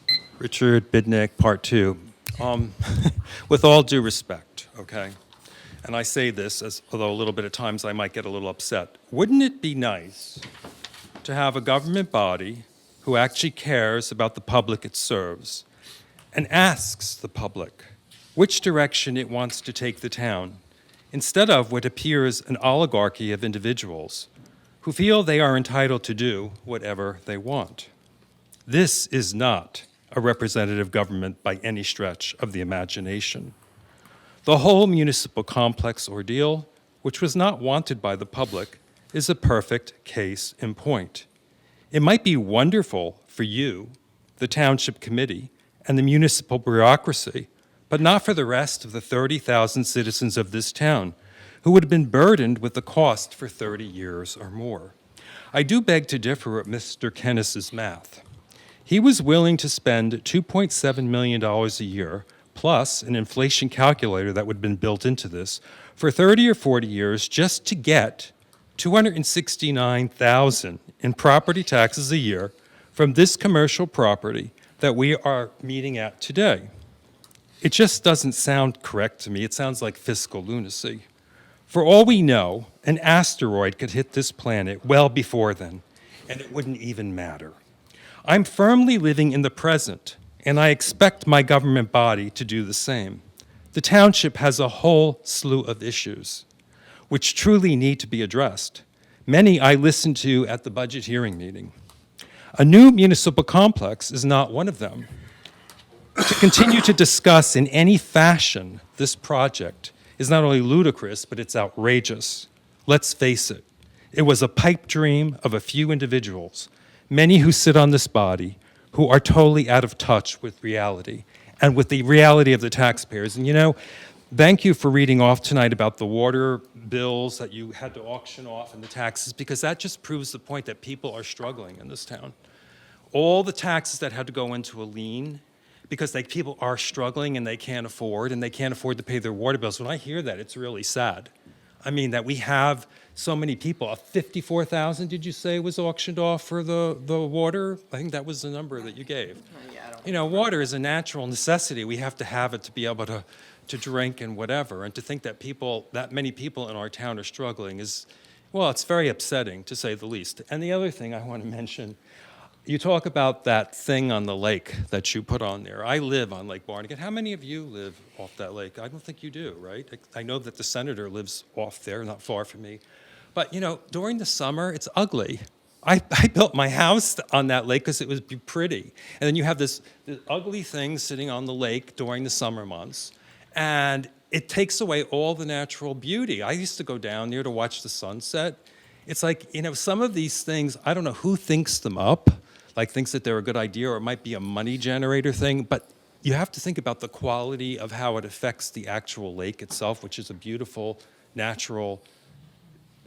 finish. Richard Bidnick, Part 2. With all due respect, okay, and I say this, although a little bit at times I might get a little upset, wouldn't it be nice to have a government body who actually cares about the public it serves and asks the public which direction it wants to take the town, instead of what appears an oligarchy of individuals who feel they are entitled to do whatever they want? This is not a representative government by any stretch of the imagination. The whole municipal complex ordeal, which was not wanted by the public, is a perfect case in point. It might be wonderful for you, the township committee, and the municipal bureaucracy, but not for the rest of the 30,000 citizens of this town who would have been burdened with the cost for 30 years or more. I do beg to differ with Mr. Kennis's math. He was willing to spend $2.7 million a year, plus an inflation calculator that would have been built into this, for 30 or 40 years just to get $269,000 in property taxes a year from this commercial property that we are meeting at today. It just doesn't sound correct to me. It sounds like fiscal lunacy. For all we know, an asteroid could hit this planet well before then, and it wouldn't even matter. I'm firmly living in the present, and I expect my government body to do the same. The township has a whole slew of issues which truly need to be addressed. Many I listened to at the budget hearing meeting. A new municipal complex is not one of them. To continue to discuss in any fashion this project is not only ludicrous, but it's outrageous. Let's face it, it was a pipe dream of a few individuals, many who sit on this body, who are totally out of touch with reality and with the reality of the taxpayers. And you know, thank you for reading off tonight about the water bills that you had to auction off and the taxes, because that just proves the point that people are struggling in this town. All the taxes that had to go into a lien because people are struggling and they can't afford to pay their water bills. When I hear that, it's really sad. I mean, that we have so many people. 54,000, did you say, was auctioned off for the water? I think that was the number that you gave. You know, water is a natural necessity. We have to have it to be able to drink and whatever. And to think that that many people in our town are struggling is, well, it's very upsetting, to say the least. And the other thing I want to mention, you talk about that thing on the lake that you put on there. I live on Lake Barnegat. How many of you live off that lake? I don't think you do, right? I know that the senator lives off there, not far from me. But, you know, during the summer, it's ugly. I built my house on that lake because it would be pretty. And then you have this ugly thing sitting on the lake during the summer months. And it takes away all the natural beauty. I used to go down there to watch the sunset. It's like, you know, some of these things, I don't know who thinks them up, like thinks that they're a good idea, or it might be a money generator thing, but you have to think about the quality of how it affects the actual lake itself, which is a beautiful, natural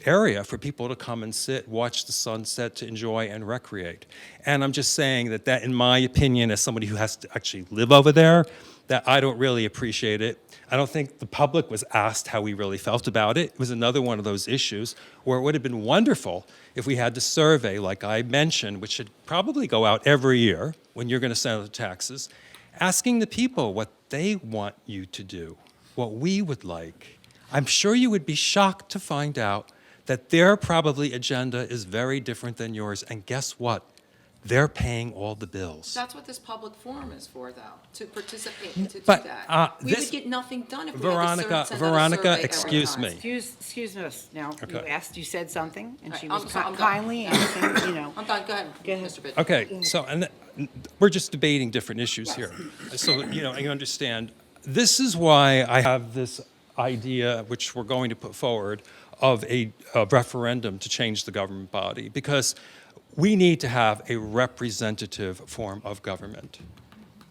area for people to come and sit, watch the sunset, to enjoy and recreate. And I'm just saying that in my opinion, as somebody who has to actually live over there, that I don't really appreciate it. I don't think the public was asked how we really felt about it. It was another one of those issues where it would have been wonderful if we had the survey, like I mentioned, which should probably go out every year when you're going to send out the taxes, asking the people what they want you to do, what we would like. I'm sure you would be shocked to find out that their probably agenda is very different than yours. And guess what? They're paying all the bills. That's what this public forum is for, though, to participate and to do But, that. We this- would get nothing done if we Veronica, had to send out a Veronica, survey every excuse time. me. Excuse us now. You Okay. asked, you said something, and she All was right, I'm done. kindly answering, you know. I'm done, go ahead, Go ahead. Mr. Bidden. Okay, so, we're just debating different issues here. So, you know, you understand, this is why I have this idea, which we're going to put forward, of a referendum to change the government body, because we need to have a representative form of government.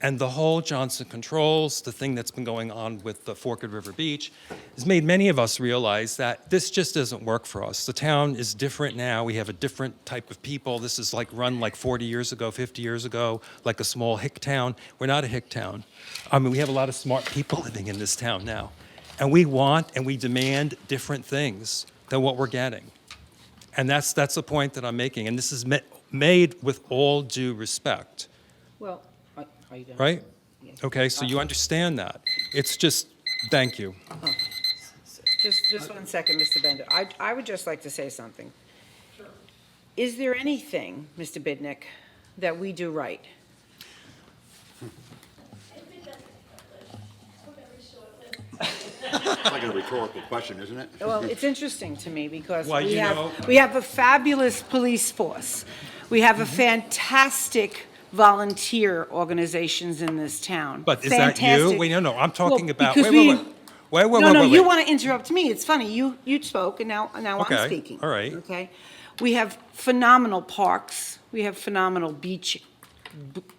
And the whole Johnson Controls, the thing that's been going on with the Forked River Beach, has made many of us realize that this just doesn't work for us. The town is different now. We have a different type of people. This is like run like 40 years ago, 50 years ago, like a small hick town. We're not a hick town. I mean, we have a lot of smart people living in this town now. And we want and we demand different things than what we're getting. And that's the point that I'm making. And this is made with all due respect, Well, are you done? right? Yes. Okay, so you understand that. It's just, thank you. Just 1 second, Mr. Bender. I would just like to say something. Is there anything, Mr. Bidnick, that we do right? It's like a rhetorical question, isn't it? Well, it's interesting to me because Well, you know- we have a fabulous police force. We have a fantastic volunteer organizations in this town. But is that you? Fantastic. Wait, no, I'm talking Well, about, because wait. No, you want to interrupt me. It's funny. You spoke, and now Okay, I'm speaking. all right. Okay? We have phenomenal parks. We have phenomenal beach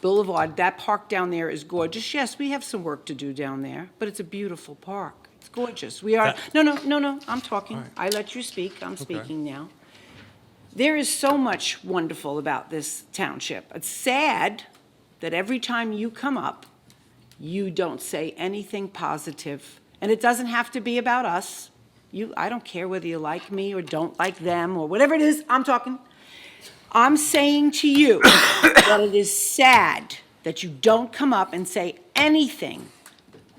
boulevard. That park down there is gorgeous. Yes, we have some work to do down there, but it's a beautiful park. It's gorgeous. We are, no, I'm talking. I let you speak. I'm speaking now. There is so much wonderful about this township. It's sad that every time you come up, you don't say anything positive. And it doesn't have to be about us. I don't care whether you like me or don't like them or whatever it is, I'm saying to you that it is sad that you don't come up and say anything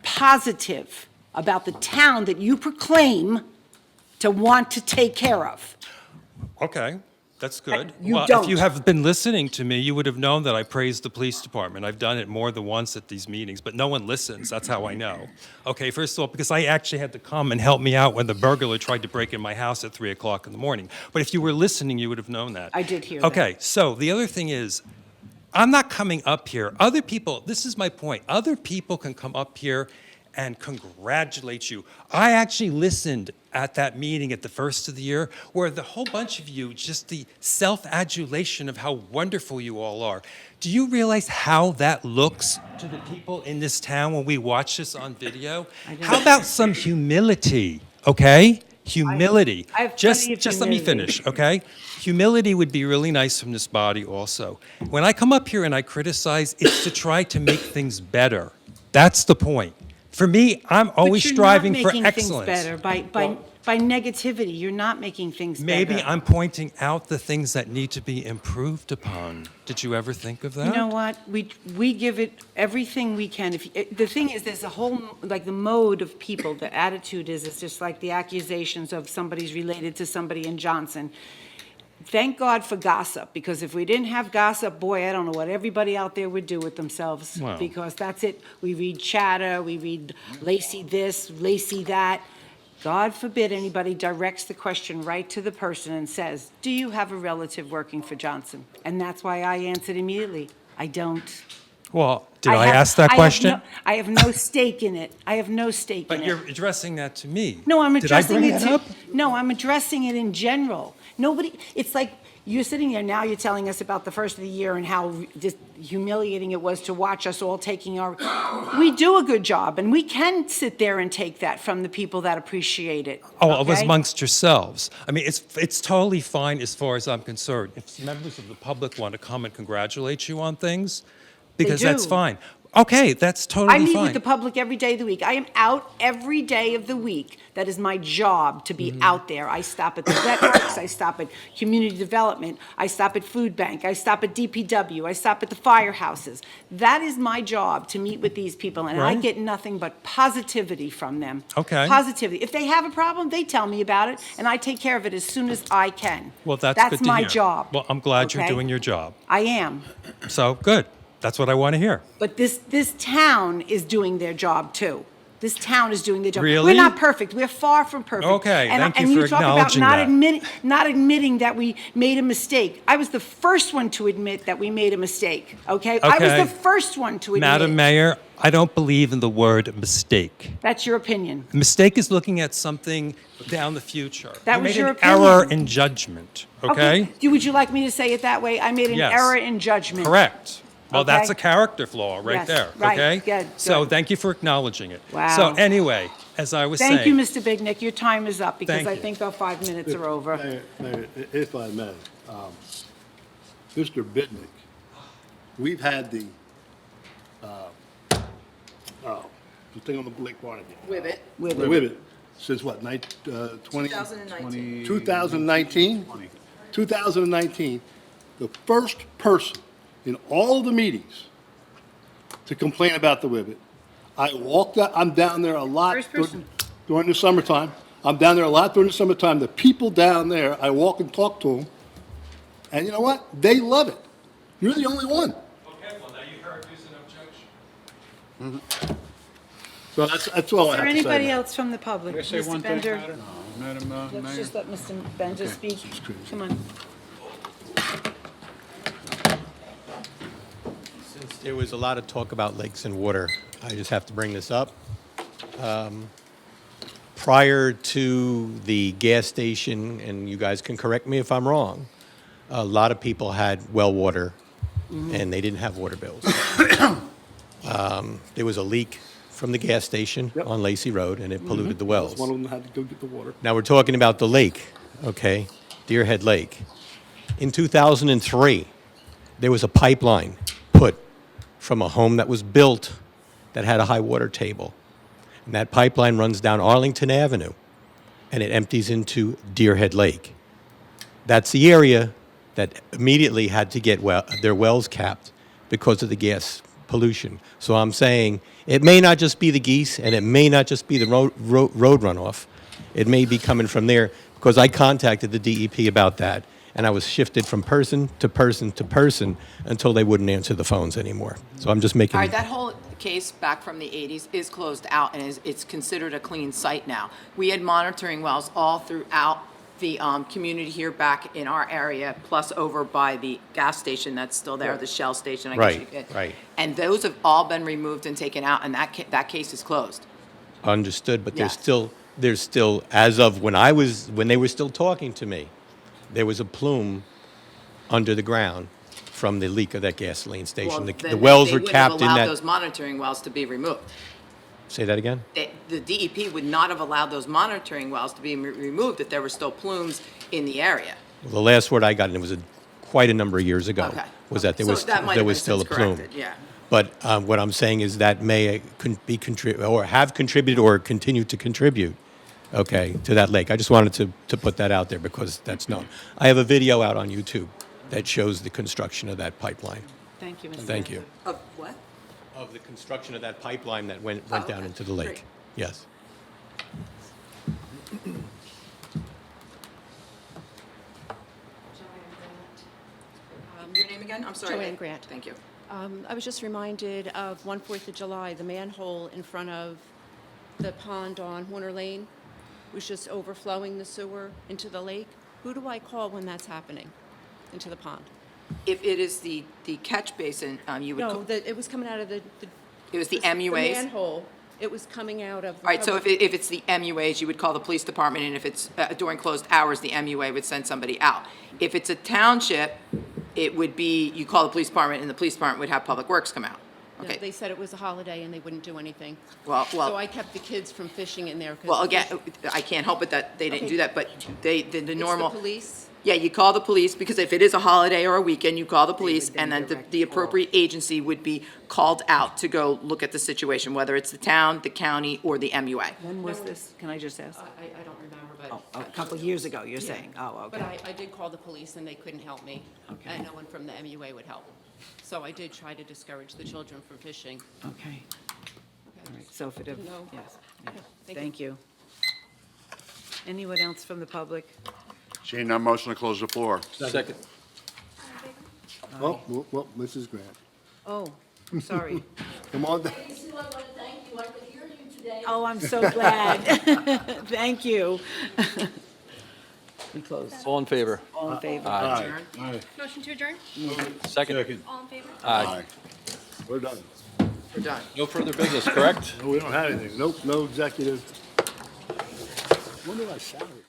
positive about the town that you proclaim to want to take care of. Okay, that's good. You Well, don't. if you have been listening to me, you would have known that I praised the police department. I've done it more than once at these meetings, but no one listens. That's how I know. Okay, first of all, because I actually had to come and help me out when the burglar tried to break in my house at 3 o'clock in the morning. But if you were listening, you would have known that. I did hear that. Okay, so the other thing is, I'm not coming up here. Other people, this is my point. Other people can come up here and congratulate you. I actually listened at that meeting at the first of the year where the whole bunch of you, just the self-adulation of how wonderful you all are. Do you realize how that looks to the people in this town when we watch this on video? How about some humility, okay? Humility. I have Just plenty of let me humility. finish, okay? Humility would be really nice from this body also. When I come up here and I criticize, it's to try to make things better. That's the point. For me, I'm always striving for excellence. But you're not making things better by negativity. You're not making things better. Maybe I'm pointing out the things that need to be improved upon. Did you ever think of that? You know what? We give it everything we can. The thing is, there's a whole, like the mode of people, the attitude is, it's just like the accusations of somebody's related to somebody in Johnson. Thank God for gossip, because if we didn't have gossip, boy, I don't know what everybody out there would do with themselves. Wow. Because that's it. We read chatter, we read Lacey this, Lacey that. God forbid anybody directs the question right to the person and says, do you have a relative working for Johnson? And that's why I answered immediately, I don't. Well, did I have- ask that question? I have no stake in it. I have no stake in But it. you're addressing that to me. No, I'm Did I addressing bring it that to, up? no, I'm addressing it in general. Nobody, it's like, you're sitting there now, you're telling us about the first of the year and how just humiliating it was to watch us all taking our, we do a good job, and we can sit there and take that from the people that appreciate it. Oh, it was okay? amongst yourselves. I mean, it's totally fine as far as I'm concerned. If members of the public want to come and congratulate you on things, because that's do. fine. Okay, that's totally I fine. meet with the public every day of the week. I am out every day of the week. That is my job, to be out there. I stop at the vet works, I stop at community development, I stop at food bank, I stop at DPW, I stop at the firehouses. That is my job, to meet with these people, and I Right. get nothing but positivity from them. Okay. Positivity. If they have a problem, they tell me about it, and I take care of it as soon as I can. Well, that's good to my hear. job. Well, I'm glad you're okay? doing your job. I am. So, good. That's what I want to hear. But this town is doing their job too. This town is doing their job. Really? We're not perfect. We're far from perfect. Okay, And- thank you and for talk about acknowledging that. not admitting that we made a mistake. I was the first one to admit that we made a mistake, okay? I was Okay. the first one to admit Madam it. Mayor, I don't believe in the word mistake. That's your opinion. A mistake is looking at something down the future. That You was made your an opinion. error in judgment, okay? Would you like me to say it that way? I made an Yes. error in judgment. Correct. Well, that's Okay. a character flaw right Yes, there, right. okay? Good, So good. thank you for acknowledging it. Wow. So anyway, as I was Thank you, saying, Mr. Bignick. Your time is up because Thank I you. think our 5 minutes are over. Mayor, if I may, Mr. Bitnick, we've had the thing on the Lake Barnegat. With The Wibbit, since what, 2019. 2019? 2019, the first person in all the meetings to complain about the Wibbit. I walked out, I'm down there a lot First person. during the summertime. I'm down there a lot during the summertime. The people down there, I walk and talk to them, and you know what? They love it. You're the only one. okay, well, now you heard there's an objection. So that's all I Is have there to say. anybody about it. else from the public? Can I say Mr. one thing, Bender? Madam Let's Mayor? just let Mr. Bender speak. Come on. Since there was a lot of talk about lakes and water, I just have to bring this up. Prior to the gas station, and you guys can correct me if I'm wrong, a lot of people had well water, and they didn't have water bills. There was a leak from the gas station Yep. on Lacey Road, and it polluted the wells. One of them had to go get the water. Now we're talking about the lake, okay, Deerhead Lake. In 2003, there was a pipeline put from a home that was built that had a high water table. And that pipeline runs down Arlington Avenue and it empties into Deer Head Lake. That's the area that immediately had to get their wells capped because of the gas pollution. So I'm saying it may not just be the geese, and it may not just be the road runoff. It may be coming from there, because I contacted the DEP about that, and I was shifted from person to person to person until they wouldn't answer the phones anymore. So I'm just making... All right, that whole case back from the 80s is closed out, and it's considered a clean site now. We had monitoring wells all throughout the community here back in our area, plus over by the gas station that's still there, the Shell station. I guess you could. Right. And those have all been removed and taken out, and that case is closed. Understood, but Yes. there's still, as of when they were still talking to me, there was a plume under the ground from the leak of that gasoline station. Well, The then wells they were would have capped in allowed that... those monitoring wells to be removed. Say that again? The DEP would not have allowed those monitoring wells to be removed if there were still plumes in the area. Well, the last word I got, and it was quite a number of years ago, Okay. was that there So was that might there have was been still a since plume. corrected, yeah. But what I'm saying is that may be or have contributed or continue to contribute, okay, to that lake. I just wanted to put that out there because that's known. I have a video out on YouTube that shows the construction of that pipeline. Thank you, Mr. Thank you. Of what? Of the construction of that pipeline that went Oh, down okay. into the lake. Great. Yes. Your name again? I'm sorry. Joanne Grant. Thank you. I was just reminded of 1 4th of July, the manhole in front of the pond on Horner Lane was just overflowing the sewer into the lake. Who do I call when that's happening into the pond? If it is the catch basin, you would. No, it was coming out of the It was the the MUAs? manhole. It was coming out of. All right, so if it's the MUAs, you would call the police department, and if it's during closed hours, the MUA would send somebody out. If it's a township, it would be, you call the police department, and the police department would have Public Works come out. No, Okay. they said it was a holiday and they wouldn't do anything. Well- So I kept the kids from fishing in there. 'cause Well, the again, fish- I can't help it that they didn't Okay. do that, but the normal. It's the police? Yeah, you call the police, because if it is a holiday or a weekend, you call the police, and then the appropriate agency would be called out to go look at the situation, whether it's the town, the county, or the MUA. When was this? Can I just ask? I don't remember, but. Oh, a couple of years ago, you're Yeah. saying? Oh, But okay. I did call the police and they couldn't help me. Okay. And no one from the MUA would help. So I did try to discourage the children from fishing. Okay. All right, so if it, No. yes. Okay, Thank you. Anyone else from the public? Seeing none, motion to close the floor. Second. Well, Mrs. Grant, Oh, I'm sorry. come on down. Oh, I'm so glad. Thank you. We close. All in favor? All in favor? Aye. Motion to adjourn? Second? All in favor? Aye. We're done. We're done. No further business, correct? No, we don't have anything. Nope, no executive. When did I salary?